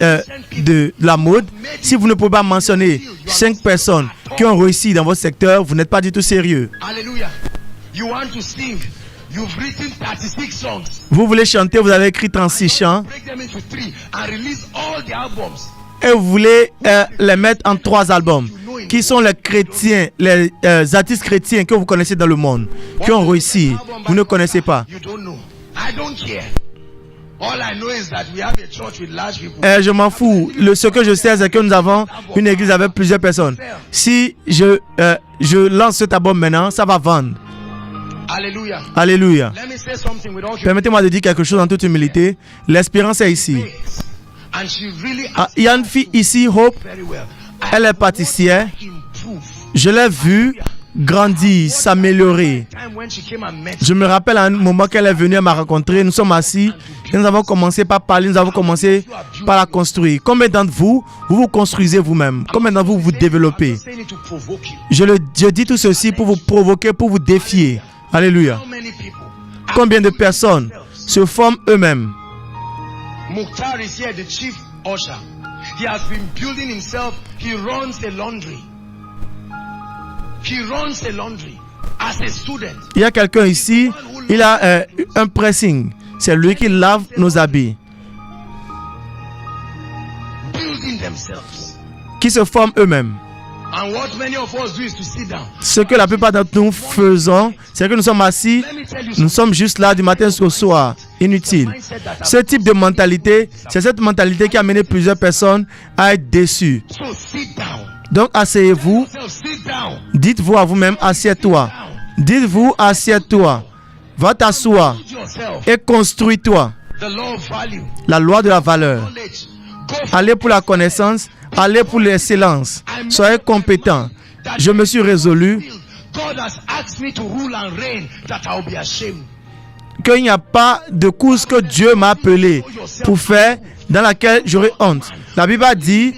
[SPEAKER 1] de la mode. Si vous ne pouvez pas mentionner 5 personnes qui ont réussi dans votre secteur, vous n'êtes pas du tout sérieux.
[SPEAKER 2] Hallelujah. You want to sing. You've written 36 songs.
[SPEAKER 1] Vous voulez chanter, vous avez écrit 36 chants
[SPEAKER 2] Break them into 3 and release all the albums.
[SPEAKER 1] et vous voulez les mettre en 3 albums. Qui sont les chrétiens, les artistes chrétiens que vous connaissez dans le monde, qui ont réussi, vous ne connaissez pas.
[SPEAKER 2] You don't know. I don't care. All I know is that we have a church with large people.
[SPEAKER 1] Je m'en fous. Ce que je sais, c'est que nous avons une église avec plusieurs personnes. Si je lance cet album maintenant, ça va vendre.
[SPEAKER 2] Hallelujah.
[SPEAKER 1] Alléluia.
[SPEAKER 2] Let me say something with all humility.
[SPEAKER 1] Permettez-moi de dire quelque chose en toute humilité. L'espérance est ici.
[SPEAKER 2] And she really
[SPEAKER 1] Ah, il y a une fille ici, Hope.
[SPEAKER 2] very well.
[SPEAKER 1] Elle est pâtissière.
[SPEAKER 2] Improve.
[SPEAKER 1] Je l'ai vue grandir, s'améliorer.
[SPEAKER 2] Time when she came and met
[SPEAKER 1] Je me rappelle à un moment qu'elle est venue, elle m'a rencontré. Nous sommes assis et nous avons commencé par parler, nous avons commencé par la construire. Combien d'entre vous, vous vous construisez vous-même? Combien d'entre vous, vous développez?
[SPEAKER 2] saying it to provoke you.
[SPEAKER 1] Je dis tout ceci pour vous provoquer, pour vous défier. Alléluia.
[SPEAKER 2] How many people?
[SPEAKER 1] Combien de personnes se forment eux-mêmes?
[SPEAKER 2] Mukhtar is here, the chief usher. He has been building himself. He runs a laundry. He runs a laundry as a student.
[SPEAKER 1] Il y a quelqu'un ici, il a un pressing. C'est lui qui lave nos habits.
[SPEAKER 2] Building themselves.
[SPEAKER 1] Qui se forment eux-mêmes.
[SPEAKER 2] And what many of us do is to sit down.
[SPEAKER 1] Ce que la plupart d'entre nous faisons, c'est que nous sommes assis,
[SPEAKER 2] Let me tell you
[SPEAKER 1] nous
[SPEAKER 2] something.
[SPEAKER 1] sommes juste là du matin jusqu'au soir. Inutile. Ce type de mentalité, c'est cette mentalité qui a mené plusieurs personnes à être déçues.
[SPEAKER 2] So sit down.
[SPEAKER 1] Donc asseyez-vous,
[SPEAKER 2] So sit down.
[SPEAKER 1] dites-vous à vous-même, assieds-toi. Dites-vous, assieds-toi. Va t'asseoir
[SPEAKER 2] Build yourself.
[SPEAKER 1] et construis-toi.
[SPEAKER 2] The law of value.
[SPEAKER 1] La loi de la valeur.
[SPEAKER 2] Knowledge. Go for
[SPEAKER 1] Allez pour la connaissance, allez pour l'excellence. Soyez compétents. Je me suis résolu
[SPEAKER 2] God has asked me to rule and reign that I'll be ashamed.
[SPEAKER 1] qu'il n'y a pas de course que Dieu m'a appelé pour faire dans laquelle j'aurai honte. La Bible a dit,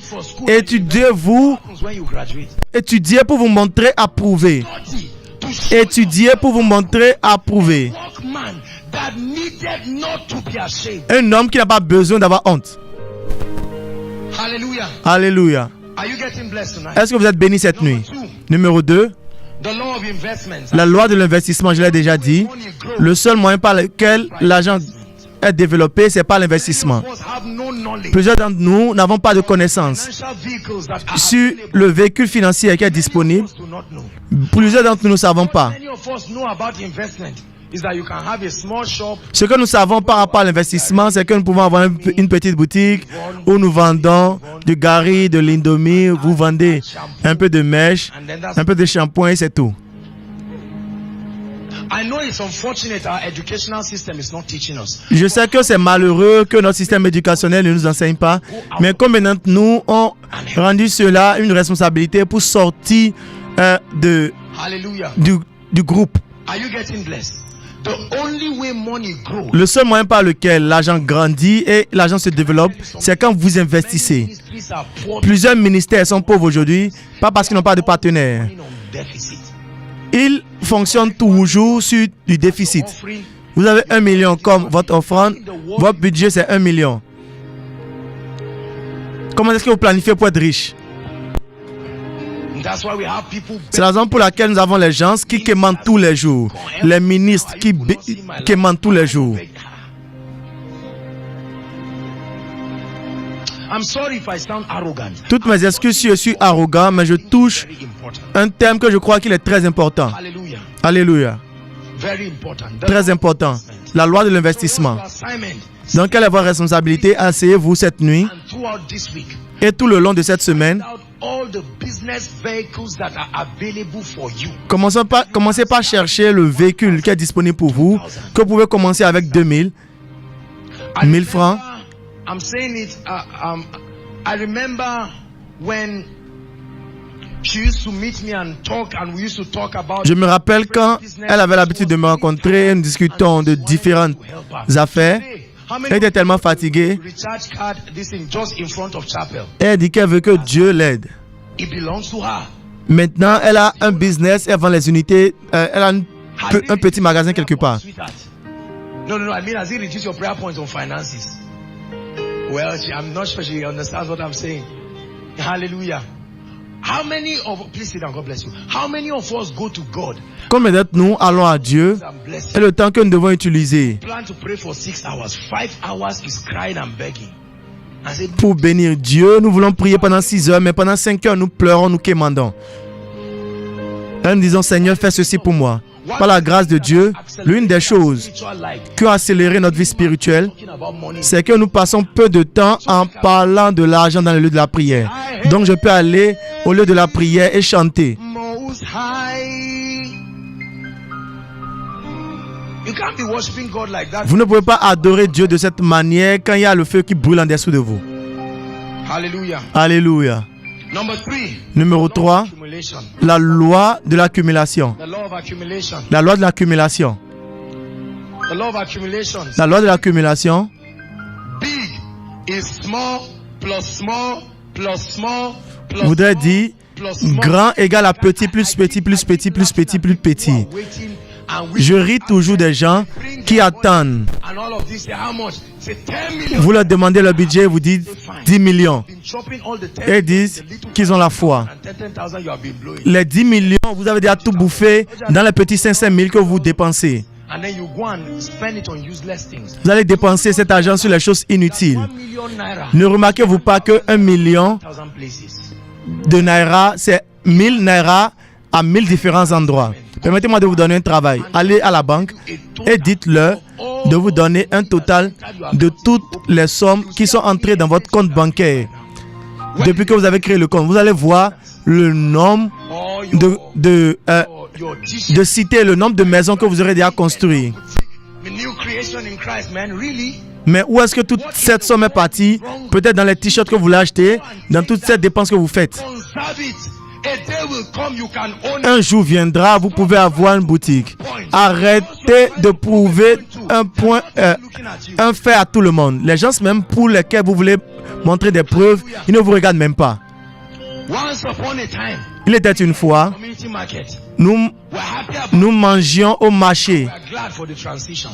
[SPEAKER 1] étudiez-vous,
[SPEAKER 2] When you graduate.
[SPEAKER 1] étudiez pour vous montrer approuvé.
[SPEAKER 2] Study to show
[SPEAKER 1] Étudiez pour vous montrer approuvé.
[SPEAKER 2] workman that needed not to be ashamed.
[SPEAKER 1] Un homme qui n'a pas besoin d'avoir honte.
[SPEAKER 2] Hallelujah.
[SPEAKER 1] Alléluia.
[SPEAKER 2] Are you getting blessed tonight?
[SPEAKER 1] Est-ce que vous êtes bénis cette nuit?
[SPEAKER 2] Number 2,
[SPEAKER 1] Numéro 2,
[SPEAKER 2] the law of investments.
[SPEAKER 1] la loi de l'investissement, je l'ai déjà dit. Le seul moyen par lequel l'argent est développé, c'est par l'investissement.
[SPEAKER 2] Most have no knowledge.
[SPEAKER 1] Plusieurs d'entre nous n'avons pas de connaissances
[SPEAKER 2] Financial vehicles that are
[SPEAKER 1] sur
[SPEAKER 2] available
[SPEAKER 1] le véhicule financier qui est disponible.
[SPEAKER 2] to not know.
[SPEAKER 1] Plusieurs d'entre nous ne savons pas.
[SPEAKER 2] Many of us know about investment is that you can have a small shop.
[SPEAKER 1] Ce que nous savons par rapport à l'investissement, c'est que nous pouvons avoir une petite boutique où nous vendons du gari, de l'indomie, vous vendez un peu de mèche,
[SPEAKER 2] And then that's
[SPEAKER 1] un peu de shampoing et c'est tout.
[SPEAKER 2] I know it's unfortunate our educational system is not teaching us.
[SPEAKER 1] Je sais que c'est malheureux que notre système éducationnel ne nous enseigne pas, mais combien d'entre nous ont rendu cela une responsabilité pour sortir
[SPEAKER 2] Hallelujah.
[SPEAKER 1] du groupe?
[SPEAKER 2] Are you getting blessed? The only way money grows.
[SPEAKER 1] Le seul moyen par lequel l'argent grandit et l'argent se développe, c'est quand vous investissez.
[SPEAKER 2] Ministries are poor
[SPEAKER 1] Plusieurs ministères sont pauvres aujourd'hui, pas parce qu'ils n'ont pas de partenaires.
[SPEAKER 2] on deficit.
[SPEAKER 1] Ils fonctionnent toujours sur du déficit.
[SPEAKER 2] Offering.
[SPEAKER 1] Vous avez 1 million comme votre offrande, votre budget c'est 1 million. Comment est-ce que vous planifiez pour être riche?
[SPEAKER 2] That's why we have people
[SPEAKER 1] C'est la raison pour laquelle nous avons les gens qui quémandent tous les jours, les ministres qui quémandent tous les jours.
[SPEAKER 2] I'm sorry if I sound arrogant.
[SPEAKER 1] Toutes mes excuses si je suis arrogant, mais je touche
[SPEAKER 2] Very important.
[SPEAKER 1] un thème que je crois qu'il est très important.
[SPEAKER 2] Hallelujah.
[SPEAKER 1] Alléluia.
[SPEAKER 2] Very important.
[SPEAKER 1] Très important. La loi de l'investissement.
[SPEAKER 2] Assignment.
[SPEAKER 1] Donc, quelle est votre responsabilité? Asseyez-vous cette nuit
[SPEAKER 2] And throughout this week,
[SPEAKER 1] et tout le long de cette semaine.
[SPEAKER 2] out all the business vehicles that are available for you.
[SPEAKER 1] Commencez par chercher le véhicule qui est disponible pour vous, que vous pouvez commencer avec 2000, 1000 francs.
[SPEAKER 2] I'm saying it. I remember when she used to meet me and talk, and we used to talk about.
[SPEAKER 1] Je me rappelle quand elle avait l'habitude de me rencontrer et nous discutons de différentes affaires. Elle était tellement fatiguée.
[SPEAKER 2] Recharge card, this thing just in front of chapel.
[SPEAKER 1] Elle dit qu'elle veut que Dieu l'aide.
[SPEAKER 2] It belongs to her.
[SPEAKER 1] Maintenant, elle a un business, elle vend les unités, elle a un petit magasin quelque part.
[SPEAKER 2] Sweetheart. No. I mean, has it reduced your prayer points on finances? Well, I'm not sure she understands what I'm saying. Hallelujah. How many of, please sit down, God bless you. How many of us go to God
[SPEAKER 1] Combien d'entre nous allons à Dieu
[SPEAKER 2] and bless
[SPEAKER 1] et
[SPEAKER 2] you?
[SPEAKER 1] le temps que nous devons utiliser
[SPEAKER 2] Plan to pray for 6 hours. 5 hours is crying and begging. I said,
[SPEAKER 1] pour bénir Dieu? Nous voulons prier pendant 6 heures, mais pendant 5 heures, nous pleurons, nous quémandons. Et nous disons, Seigneur, fais ceci pour moi. Par la grâce de Dieu, l'une des choses qui ont accéléré notre vie spirituelle,
[SPEAKER 2] talking about money.
[SPEAKER 1] c'est que nous passons peu de temps en parlant de l'argent dans le lieu de la prière. Donc je peux aller au lieu de la prière et chanter.
[SPEAKER 2] Most high. You can't be worshiping God like that.
[SPEAKER 1] Vous ne pouvez pas adorer Dieu de cette manière quand il y a le feu qui brûle en dessous de vous.
[SPEAKER 2] Hallelujah.
[SPEAKER 1] Alléluia.
[SPEAKER 2] Number 3.
[SPEAKER 1] Numéro 3,
[SPEAKER 2] Accumulation.
[SPEAKER 1] la loi de l'accumulation.
[SPEAKER 2] The law of accumulation.
[SPEAKER 1] La loi de l'accumulation.
[SPEAKER 2] The law of accumulation.
[SPEAKER 1] La loi de l'accumulation
[SPEAKER 2] Big is small plus small plus small plus
[SPEAKER 1] voudrait
[SPEAKER 2] small
[SPEAKER 1] dire
[SPEAKER 2] plus small.
[SPEAKER 1] grand égale à petit plus petit plus petit plus petit plus petit.
[SPEAKER 2] Waiting and we
[SPEAKER 1] Je ris toujours des gens qui attendent.
[SPEAKER 2] and all of this say how much? Say 10 million.
[SPEAKER 1] Vous leur demandez le budget, vous dites 10 millions.
[SPEAKER 2] Been chopping all the 10
[SPEAKER 1] Et ils disent qu'ils ont la foi.
[SPEAKER 2] and 10,000 you have been blowing.
[SPEAKER 1] Les 10 millions, vous avez déjà tout bouffé dans les petits 500 000 que vous dépensez.
[SPEAKER 2] And then you go and spend it on useless things.
[SPEAKER 1] Vous allez dépenser cet argent sur les choses inutiles.
[SPEAKER 2] 1 million naira.
[SPEAKER 1] Ne remarquez-vous pas que 1 million
[SPEAKER 2] 1,000 places.
[SPEAKER 1] de naira, c'est 1000 naira à 1000 différents endroits. Permettez-moi de vous donner un travail. Allez à la banque et dites-leur de vous donner un total de toutes les sommes qui sont entrées dans votre compte bancaire. Depuis que vous avez créé le compte, vous allez voir le nombre
[SPEAKER 2] Or your t-shirt.
[SPEAKER 1] de cités, le nombre de maisons que vous aurez déjà construites.
[SPEAKER 2] The new creation in Christ, man. Really?
[SPEAKER 1] Mais où est-ce que toute cette somme est partie? Peut-être dans les t-shirts que vous voulez acheter, dans toutes ces dépenses que vous faites.
[SPEAKER 2] Conserve it. A day will come, you can own it.
[SPEAKER 1] Un jour viendra, vous pouvez avoir une boutique. Arrêtez de prouver un fait à tout le monde. Les gens même pour lesquels vous voulez montrer des preuves, ils ne vous regardent même pas.
[SPEAKER 2] Once upon a time,
[SPEAKER 1] Il était une fois,
[SPEAKER 2] community market.
[SPEAKER 1] nous
[SPEAKER 2] We're happy about
[SPEAKER 1] nous mangions au marché.
[SPEAKER 2] We're glad for the transition.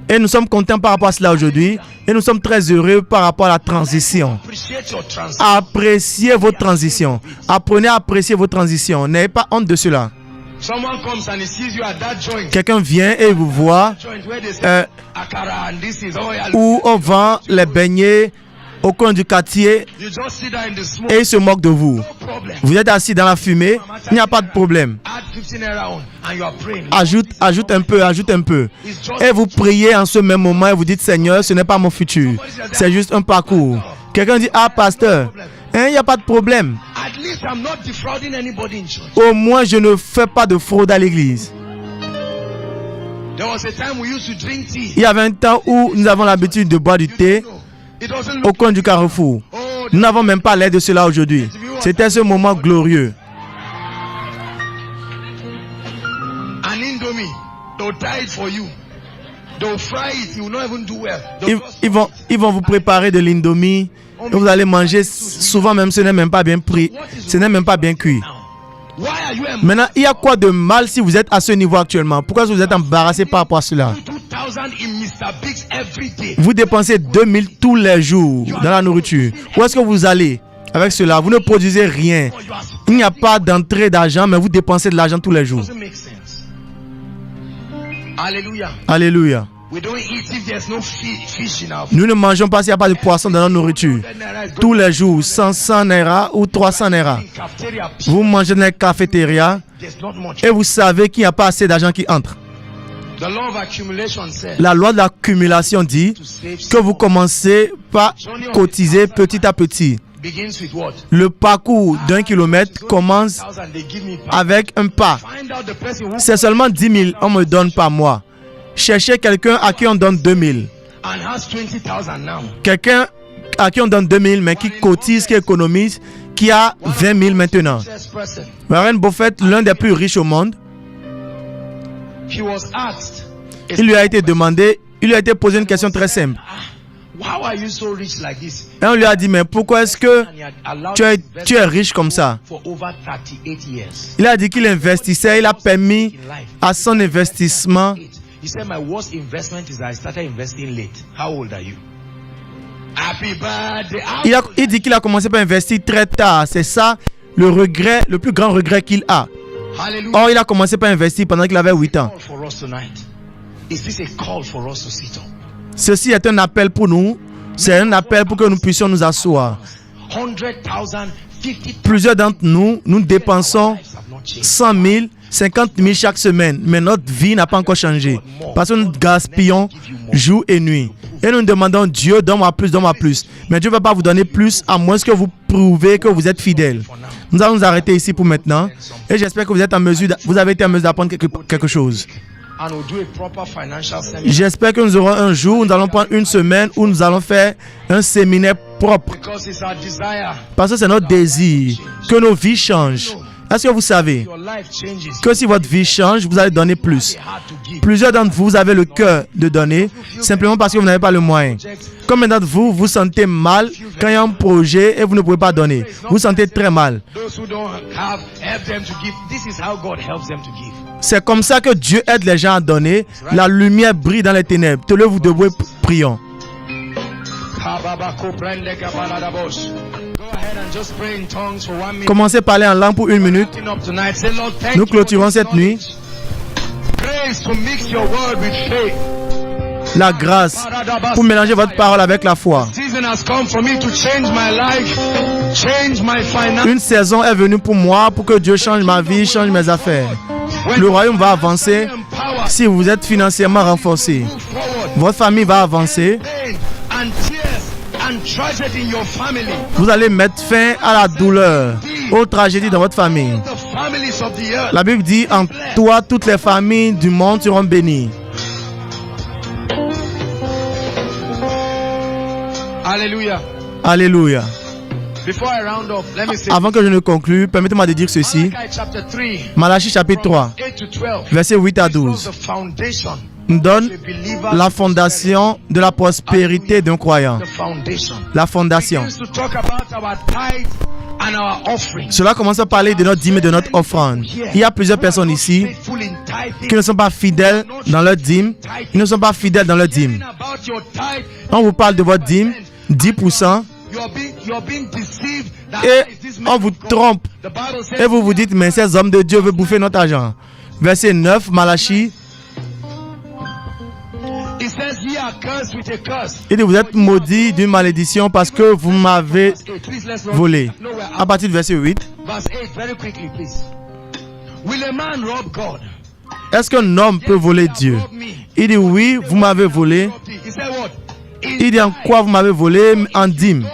[SPEAKER 1] Et nous sommes contents par rapport à cela aujourd'hui. Et nous sommes très heureux par rapport à la transition.
[SPEAKER 2] Appreciate your transition.
[SPEAKER 1] Appréciez vos transitions. Apprenez à apprécier vos transitions. N'ayez pas honte de cela.
[SPEAKER 2] Someone comes and he sees you at that joint.
[SPEAKER 1] Quelqu'un vient et vous voit
[SPEAKER 2] Joint where they say akara and this is oh yeah.
[SPEAKER 1] où on vend les beignets au coin du quartier
[SPEAKER 2] You just sit there in the smoke.
[SPEAKER 1] et il se moque de vous.
[SPEAKER 2] No problem.
[SPEAKER 1] Vous êtes assis dans la fumée, il n'y a pas de problème.
[SPEAKER 2] Add 15 naira on and you are praying.
[SPEAKER 1] Ajoute un peu, ajoute un peu.
[SPEAKER 2] It's just
[SPEAKER 1] Et vous priez en ce même moment et vous dites, Seigneur, ce n'est pas mon futur. C'est juste un parcours. Quelqu'un dit, ah, pasteur, il n'y a pas de problème.
[SPEAKER 2] at least I'm not defrauding anybody in church.
[SPEAKER 1] Au moins, je ne fais pas de fraude à l'église.
[SPEAKER 2] There was a time we used to drink tea.
[SPEAKER 1] Il y avait un temps où nous avons l'habitude de boire du thé
[SPEAKER 2] No, it doesn't
[SPEAKER 1] au
[SPEAKER 2] look.
[SPEAKER 1] coin du carrefour.
[SPEAKER 2] Oh,
[SPEAKER 1] Nous n'avons même pas l'air de cela aujourd'hui. C'était ce moment glorieux.
[SPEAKER 2] an Indomie. They'll tie it for you. They'll fry it. You will not even do well.
[SPEAKER 1] Ils vont vous préparer de l'indomie. Et vous allez manger. Souvent même, ce n'est même pas bien pris. Ce n'est même pas bien cuit. Maintenant, il y a quoi de mal si vous êtes à ce niveau actuellement? Pourquoi vous êtes embarrassé par rapport à cela? Vous dépensez 2000 tous les jours dans la nourriture. Où est-ce que vous allez avec cela? Vous ne produisez rien. Il n'y a pas d'entrée d'argent, mais vous dépensez de l'argent tous les jours.
[SPEAKER 2] Alléluia.
[SPEAKER 1] Alléluia. Nous ne mangeons pas s'il n'y a pas de poisson dans notre nourriture. Tous les jours, 100 naira ou 300 naira. Vous mangez dans les cafétérias et vous savez qu'il n'y a pas assez d'argent qui entre. La loi de l'accumulation dit que vous commencez par cotiser petit à petit. Le parcours d'1 kilomètre commence avec un pas. C'est seulement 10 000 on me donne par mois. Cherchez quelqu'un à qui on donne 2 000. Quelqu'un à qui on donne 2 000 mais qui cotise, qui économise, qui a 20 000 maintenant. Warren Buffett, l'un des plus riches au monde, il lui a été demandé, il lui a été posé une question très simple. Et on lui a dit, mais pourquoi est-ce que tu es riche comme ça? Il a dit qu'il investissait, il a permis à son investissement. Il dit qu'il a commencé par investir très tard. C'est ça le regret, le plus grand regret qu'il a. Or, il a commencé par investir pendant qu'il avait 8 ans. Ceci est un appel pour nous. C'est un appel pour que nous puissions nous asseoir. Plusieurs d'entre nous, nous dépensons 100 000, 50 000 chaque semaine. Mais notre vie n'a pas encore changé. Parce que nous gaspillons jour et nuit. Et nous demandons, Dieu, donne-moi plus, donne-moi plus. Mais Dieu ne va pas vous donner plus à moins que vous prouvez que vous êtes fidèle. Nous allons nous arrêter ici pour maintenant. Et j'espère que vous êtes en mesure, vous avez été en mesure d'apprendre quelque chose. J'espère que nous aurons un jour, nous allons prendre une semaine où nous allons faire un séminaire propre. Parce que c'est notre désir que nos vies changent. Est-ce que vous savez que si votre vie change, vous allez donner plus? Plusieurs d'entre vous avez le cœur de donner simplement parce que vous n'avez pas le moyen. Combien d'entre vous vous sentez mal quand il y a un projet et vous ne pouvez pas donner? Vous vous sentez très mal. C'est comme ça que Dieu aide les gens à donner. La lumière brille dans les ténèbres. Tenez-vous debout, prions. Commencez à parler en langue pour 1 minute. Nous clôturons cette nuit. La grâce pour mélanger votre parole avec la foi. Une saison est venue pour moi pour que Dieu change ma vie, change mes affaires. Le royaume va avancer si vous êtes financièrement renforcé. Votre famille va avancer. Vous allez mettre fin à la douleur, aux tragédies dans votre famille. La Bible dit, en toi, toutes les familles du monde seront bénies.
[SPEAKER 2] Alléluia.
[SPEAKER 1] Alléluia. Avant que je ne conclue, permettez-moi de dire ceci. Malachie chapitre 3, versets 8 à 12. Nous donne la fondation de la prospérité d'un croyant. La fondation. Cela commence à parler de notre dîme et de notre offrande. Il y a plusieurs personnes ici qui ne sont pas fidèles dans leur dîme. Ils ne sont pas fidèles dans leur dîme. On vous parle de votre dîme, 10%. Et on vous trompe. Et vous vous dites, mais ces hommes de Dieu veulent bouffer notre argent. Verset 9, Malachie. Il dit, vous êtes maudits d'une malédiction parce que vous m'avez volé. À partir du verset 8. Est-ce qu'un homme peut voler Dieu? Il dit, oui, vous m'avez volé. Il dit, en quoi vous m'avez volé? En dîme.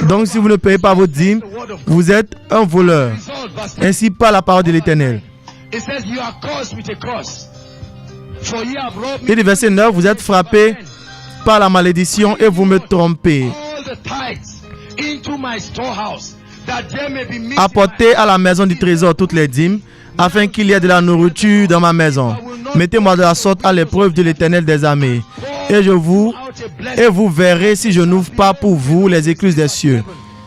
[SPEAKER 1] Donc, si vous ne payez pas vos dîmes, vous êtes un voleur. Ainsi parle la parole de l'Éternel. Et le verset 9, vous êtes frappé par la malédiction et vous me trompez. Apportez à la maison du trésor toutes les dîmes, afin qu'il y ait de la nourriture dans ma maison. Mettez-moi de la sorte à l'épreuve de l'Éternel des armées. Et vous verrez si je n'ouvre pas pour vous les écluses des cieux.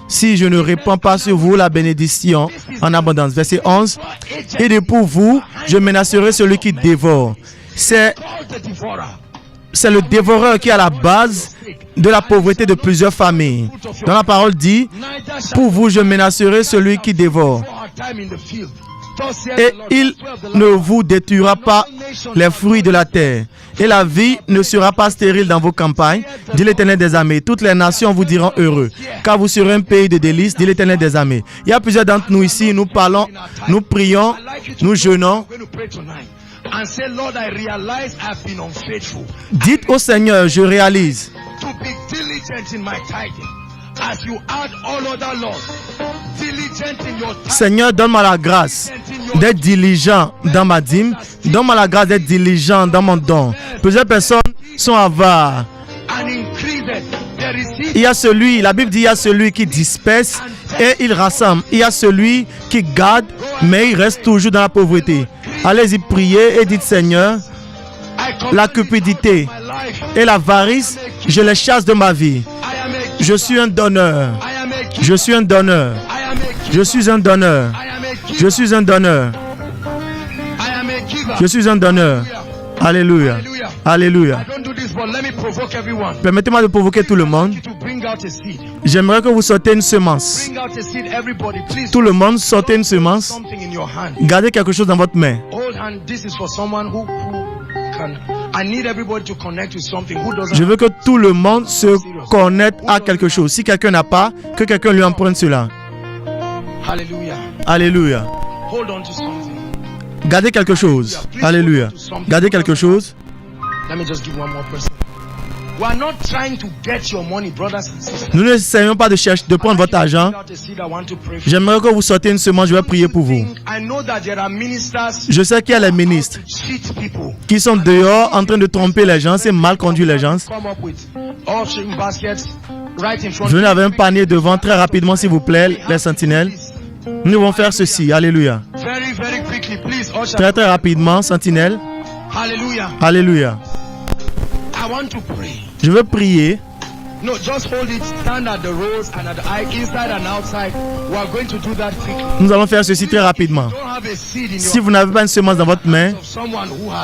[SPEAKER 1] Si je ne répands pas sur vous la bénédiction en abondance. Verset 11. Et de pour vous, je menacerai celui qui dévore. C'est le dévoreur qui est à la base de la pauvreté de plusieurs familles. Dans la parole dit, pour vous, je menacerai celui qui dévore. Et il ne vous détruira pas les fruits de la terre. Et la vie ne sera pas stérile dans vos campagnes, dit l'Éternel des armées. Toutes les nations vous diront heureux, car vous serez un pays de délices, dit l'Éternel des armées. Il y a plusieurs d'entre nous ici, nous parlons, nous prions, nous jeûnons. Dites au Seigneur, je réalise. Seigneur, donne-moi la grâce d'être diligent dans ma dîme. Donne-moi la grâce d'être diligent dans mon don. Plusieurs personnes sont avares. Il y a celui, la Bible dit, il y a celui qui disperse et il rassemble. Il y a celui qui garde, mais il reste toujours dans la pauvreté. Allez-y prier et dites, Seigneur, la cupidité et l'avarice, je les chasse de ma vie. Je suis un donneur. Je suis un donneur. Je suis un donneur. Je suis un donneur. Je suis un donneur. Alléluia. Alléluia. Permettez-moi de provoquer tout le monde. J'aimerais que vous sortez une semence. Tout le monde, sortez une semence. Gardez quelque chose dans votre main. Je veux que tout le monde se connecte à quelque chose. Si quelqu'un n'a pas, que quelqu'un lui emprunte cela.
[SPEAKER 2] Alléluia.
[SPEAKER 1] Alléluia. Gardez quelque chose. Alléluia. Gardez quelque chose. Nous n'essayons pas de chercher, de prendre votre argent. J'aimerais que vous sortez une semence, je vais prier pour vous. Je sais qu'il y a les ministres qui sont dehors en train de tromper les gens, c'est mal conduire les gens. Venez avec un panier devant très rapidement, s'il vous plaît, les sentinelles. Nous devons faire ceci. Alléluia. Très très rapidement, sentinelles. Alléluia. Je veux prier. Nous allons faire ceci très rapidement. Si vous n'avez pas une semence dans votre main,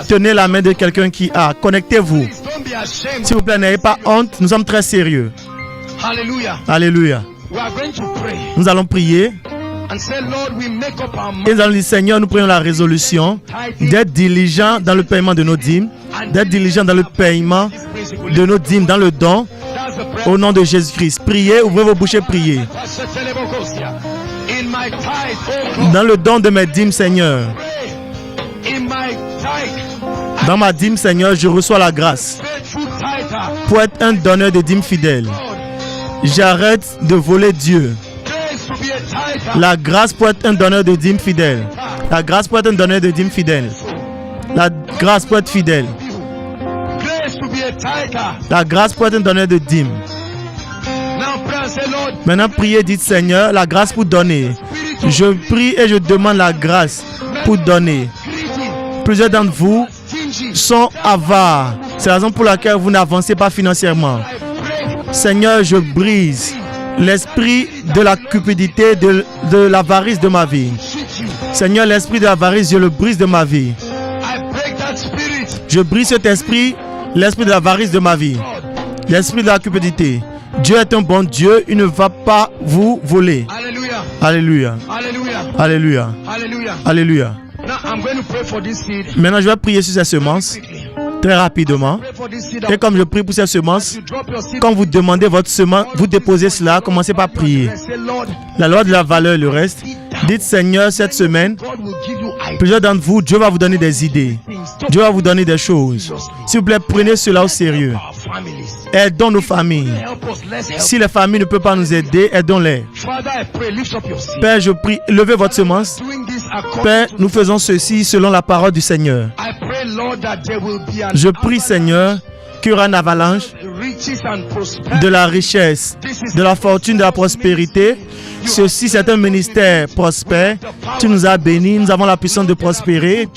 [SPEAKER 1] tenez la main de quelqu'un qui a. Connectez-vous. S'il vous plaît, n'ayez pas honte. Nous sommes très sérieux. Alléluia. Nous allons prier. Et nous allons dire, Seigneur, nous prenons la résolution d'être diligents dans le paiement de nos dîmes, d'être diligents dans le paiement de nos dîmes, dans le don, au nom de Jésus-Christ. Priez, ouvrez vos bouches et priez. Dans le don de mes dîmes, Seigneur. Dans ma dîme, Seigneur, je reçois la grâce pour être un donneur de dîmes fidèle. J'arrête de voler Dieu. La grâce pour être un donneur de dîmes fidèle. La grâce pour être un donneur de dîmes fidèle. La grâce pour être fidèle. La grâce pour être un donneur de dîmes. Maintenant, priez, dites Seigneur, la grâce pour donner. Je prie et je demande la grâce pour donner. Plusieurs d'entre vous sont avares. C'est la raison pour laquelle vous n'avancez pas financièrement. Seigneur, je brise l'esprit de la cupidité, de l'avarice de ma vie. Seigneur, l'esprit de l'avarice, je le brise de ma vie. Je brise cet esprit, l'esprit de l'avarice de ma vie. L'esprit de la cupidité. Dieu est un bon Dieu, il ne va pas vous voler. Alléluia. Alléluia. Alléluia. Maintenant, je vais prier sur ces semences. Très rapidement. Et comme je prie pour ces semences, quand vous demandez votre semence, vous déposez cela, commencez par prier. La loi de la valeur, le reste. Dites Seigneur, cette semaine, plusieurs d'entre vous, Dieu va vous donner des idées. Dieu va vous donner des choses. S'il vous plaît, prenez cela au sérieux. Aidons nos familles. Si les familles ne peuvent pas nous aider, aidons-les. Père, je prie, levez votre semence. Père, nous faisons ceci selon la parole du Seigneur. Je prie, Seigneur, qu'il y aura une avalanche de la richesse, de la fortune, de la prospérité. Ceci, c'est un ministère prospère. Tu nous as bénis, nous avons la puissance de prospérer.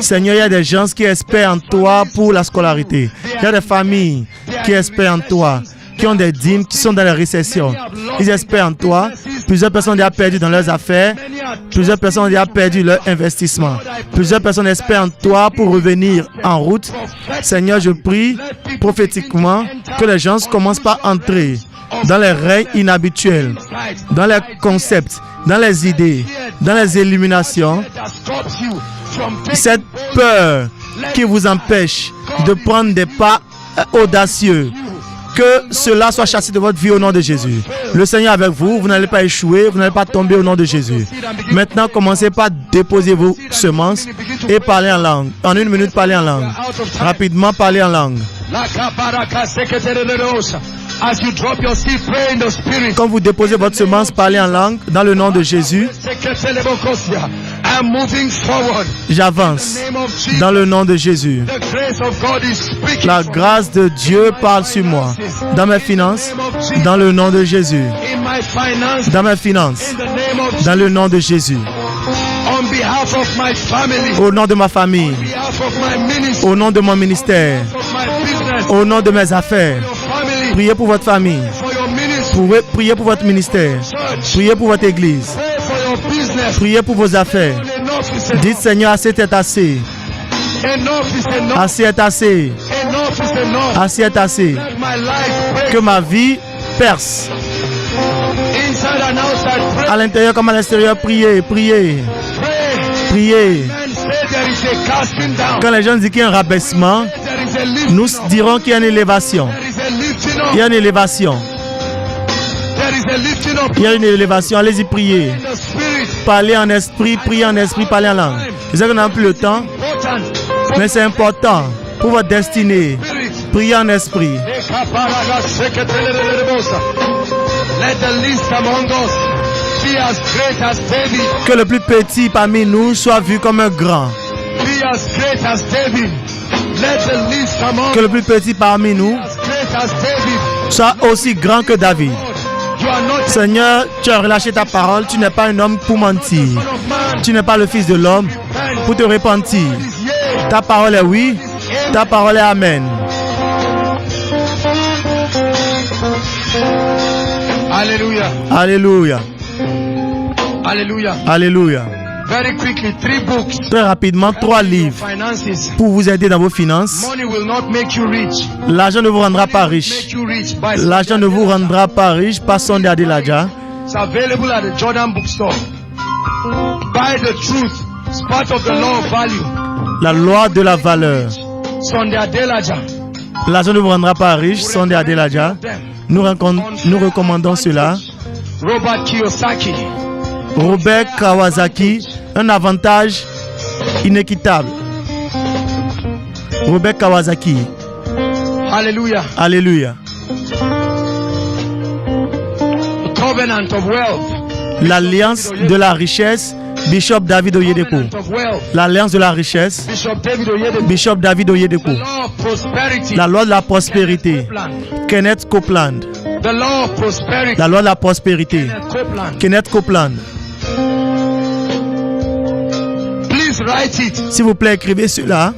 [SPEAKER 1] Seigneur, il y a des gens qui espèrent en toi pour la scolarité. Il y a des familles qui espèrent en toi, qui ont des dîmes, qui sont dans la récession. Ils espèrent en toi. Plusieurs personnes ont déjà perdu dans leurs affaires. Plusieurs personnes ont déjà perdu leur investissement. Plusieurs personnes espèrent en toi pour revenir en route. Seigneur, je prie prophétiquement que les gens commencent par entrer dans les règles inhabituels, dans les concepts, dans les idées, dans les illuminations. Cette peur qui vous empêche de prendre des pas audacieux, que cela soit chassé de votre vie au nom de Jésus. Le Seigneur est avec vous, vous n'allez pas échouer, vous n'allez pas tomber au nom de Jésus. Maintenant, commencez par déposer vos semences et parler en langue. En 1 minute, parlez en langue. Rapidement, parlez en langue. Quand vous déposez votre semence, parlez en langue dans le nom de Jésus. J'avance dans le nom de Jésus. La grâce de Dieu parle sur moi. Dans mes finances, dans le nom de Jésus. Dans mes finances, dans le nom de Jésus. Au nom de ma famille, au nom de mon ministère, au nom de mes affaires. Priez pour votre famille. Priez pour votre ministère. Priez pour votre église. Priez pour vos affaires. Dites Seigneur, assez est assez. Assez est assez. Assez est assez. Que ma vie perce. À l'intérieur comme à l'extérieur, priez, priez. Priez. Quand les gens disent qu'il y a un rabaissement, nous dirons qu'il y a une élévation. Il y a une élévation. Il y a une élévation. Allez-y, priez. Parlez en esprit, priez en esprit, parlez en langue. Je sais qu'on n'a plus le temps, mais c'est important pour votre destinée. Priez en esprit. Que le plus petit parmi nous soit vu comme un grand. Que le plus petit parmi nous soit aussi grand que David. Seigneur, tu as relâché ta parole. Tu n'es pas un homme pour mentir. Tu n'es pas le fils de l'homme pour te repentir. Ta parole est oui. Ta parole est amen.
[SPEAKER 2] Alléluia.
[SPEAKER 1] Alléluia.
[SPEAKER 2] Alléluia.
[SPEAKER 1] Alléluia.
[SPEAKER 2] Very quickly, 3 books.
[SPEAKER 1] Très rapidement, 3 livres
[SPEAKER 2] Finances.
[SPEAKER 1] pour vous aider dans vos finances.
[SPEAKER 2] Money will not make you rich.
[SPEAKER 1] L'argent ne vous rendra pas riche.
[SPEAKER 2] Make you rich by
[SPEAKER 1] L'argent ne vous rendra pas riche par Sunday Adelaja.
[SPEAKER 2] It's available at the Jordan bookstore. Buy the truth. It's part of the law of value.
[SPEAKER 1] La loi de la valeur.
[SPEAKER 2] Sunday Adelaja.
[SPEAKER 1] L'argent ne vous rendra pas riche. Sunday Adelaja. Nous recommandons cela.
[SPEAKER 2] Robert Kiyosaki.
[SPEAKER 1] Robert Kawasaki, un avantage inéquitable. Robert Kawasaki.
[SPEAKER 2] Hallelujah.
[SPEAKER 1] Alléluia.
[SPEAKER 2] The covenant of wealth.
[SPEAKER 1] L'alliance de la richesse, Bishop David Oyedepo.
[SPEAKER 2] Covenant of wealth.
[SPEAKER 1] L'alliance de la richesse,
[SPEAKER 2] Bishop David Oyedepo.
[SPEAKER 1] Bishop David Oyedepo.
[SPEAKER 2] The law of prosperity.
[SPEAKER 1] La loi de la prospérité, Kenneth Copeland.
[SPEAKER 2] The law of prosperity.
[SPEAKER 1] La loi de la prospérité,
[SPEAKER 2] Copeland.
[SPEAKER 1] Kenneth Copeland.
[SPEAKER 2] Please write it.
[SPEAKER 1] S'il vous plaît, écrivez cela.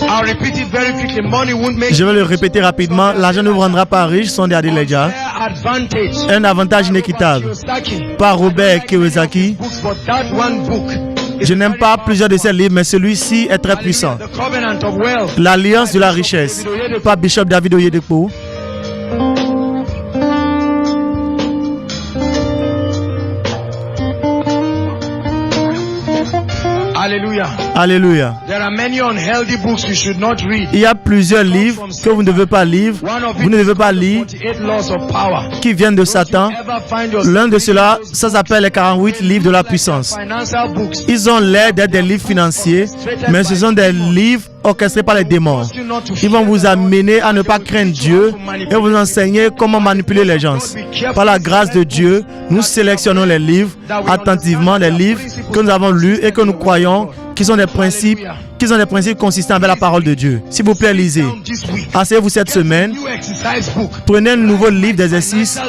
[SPEAKER 2] I'll repeat it very quickly. Money won't make
[SPEAKER 1] Je vais le répéter rapidement. L'argent ne vous rendra pas riche, Sunday Adelaja.
[SPEAKER 2] advantage.
[SPEAKER 1] Un avantage inéquitable.
[SPEAKER 2] Kiyosaki.
[SPEAKER 1] Par Robert Kiyosaki.
[SPEAKER 2] Books, but that one book.
[SPEAKER 1] Je n'aime pas plusieurs de ces livres, mais celui-ci est très puissant.
[SPEAKER 2] The covenant of wealth.
[SPEAKER 1] L'alliance de la richesse, par Bishop David Oyedepo.
[SPEAKER 2] Hallelujah.
[SPEAKER 1] Alléluia.
[SPEAKER 2] There are many unhealthy books you should not read.
[SPEAKER 1] Il y a plusieurs livres que vous ne devez pas lire, vous ne devez pas lire,
[SPEAKER 2] 48 laws of power.
[SPEAKER 1] qui viennent de Satan.
[SPEAKER 2] Ever find yourself
[SPEAKER 1] L'un de ceux-là, ça s'appelle les 48 livres de la puissance.
[SPEAKER 2] financial books.
[SPEAKER 1] Ils ont l'air d'être des livres financiers, mais ce sont des livres orchestrés par les démons. Ils vont vous amener à ne pas craindre Dieu et vous enseigner comment manipuler les gens. Par la grâce de Dieu, nous sélectionnons les livres attentivement, les livres que nous avons lus et que nous croyons qui sont des principes consistants avec la parole de Dieu. S'il vous plaît, lisez. Asseyez-vous cette semaine. Prenez un nouveau livre d'exercice.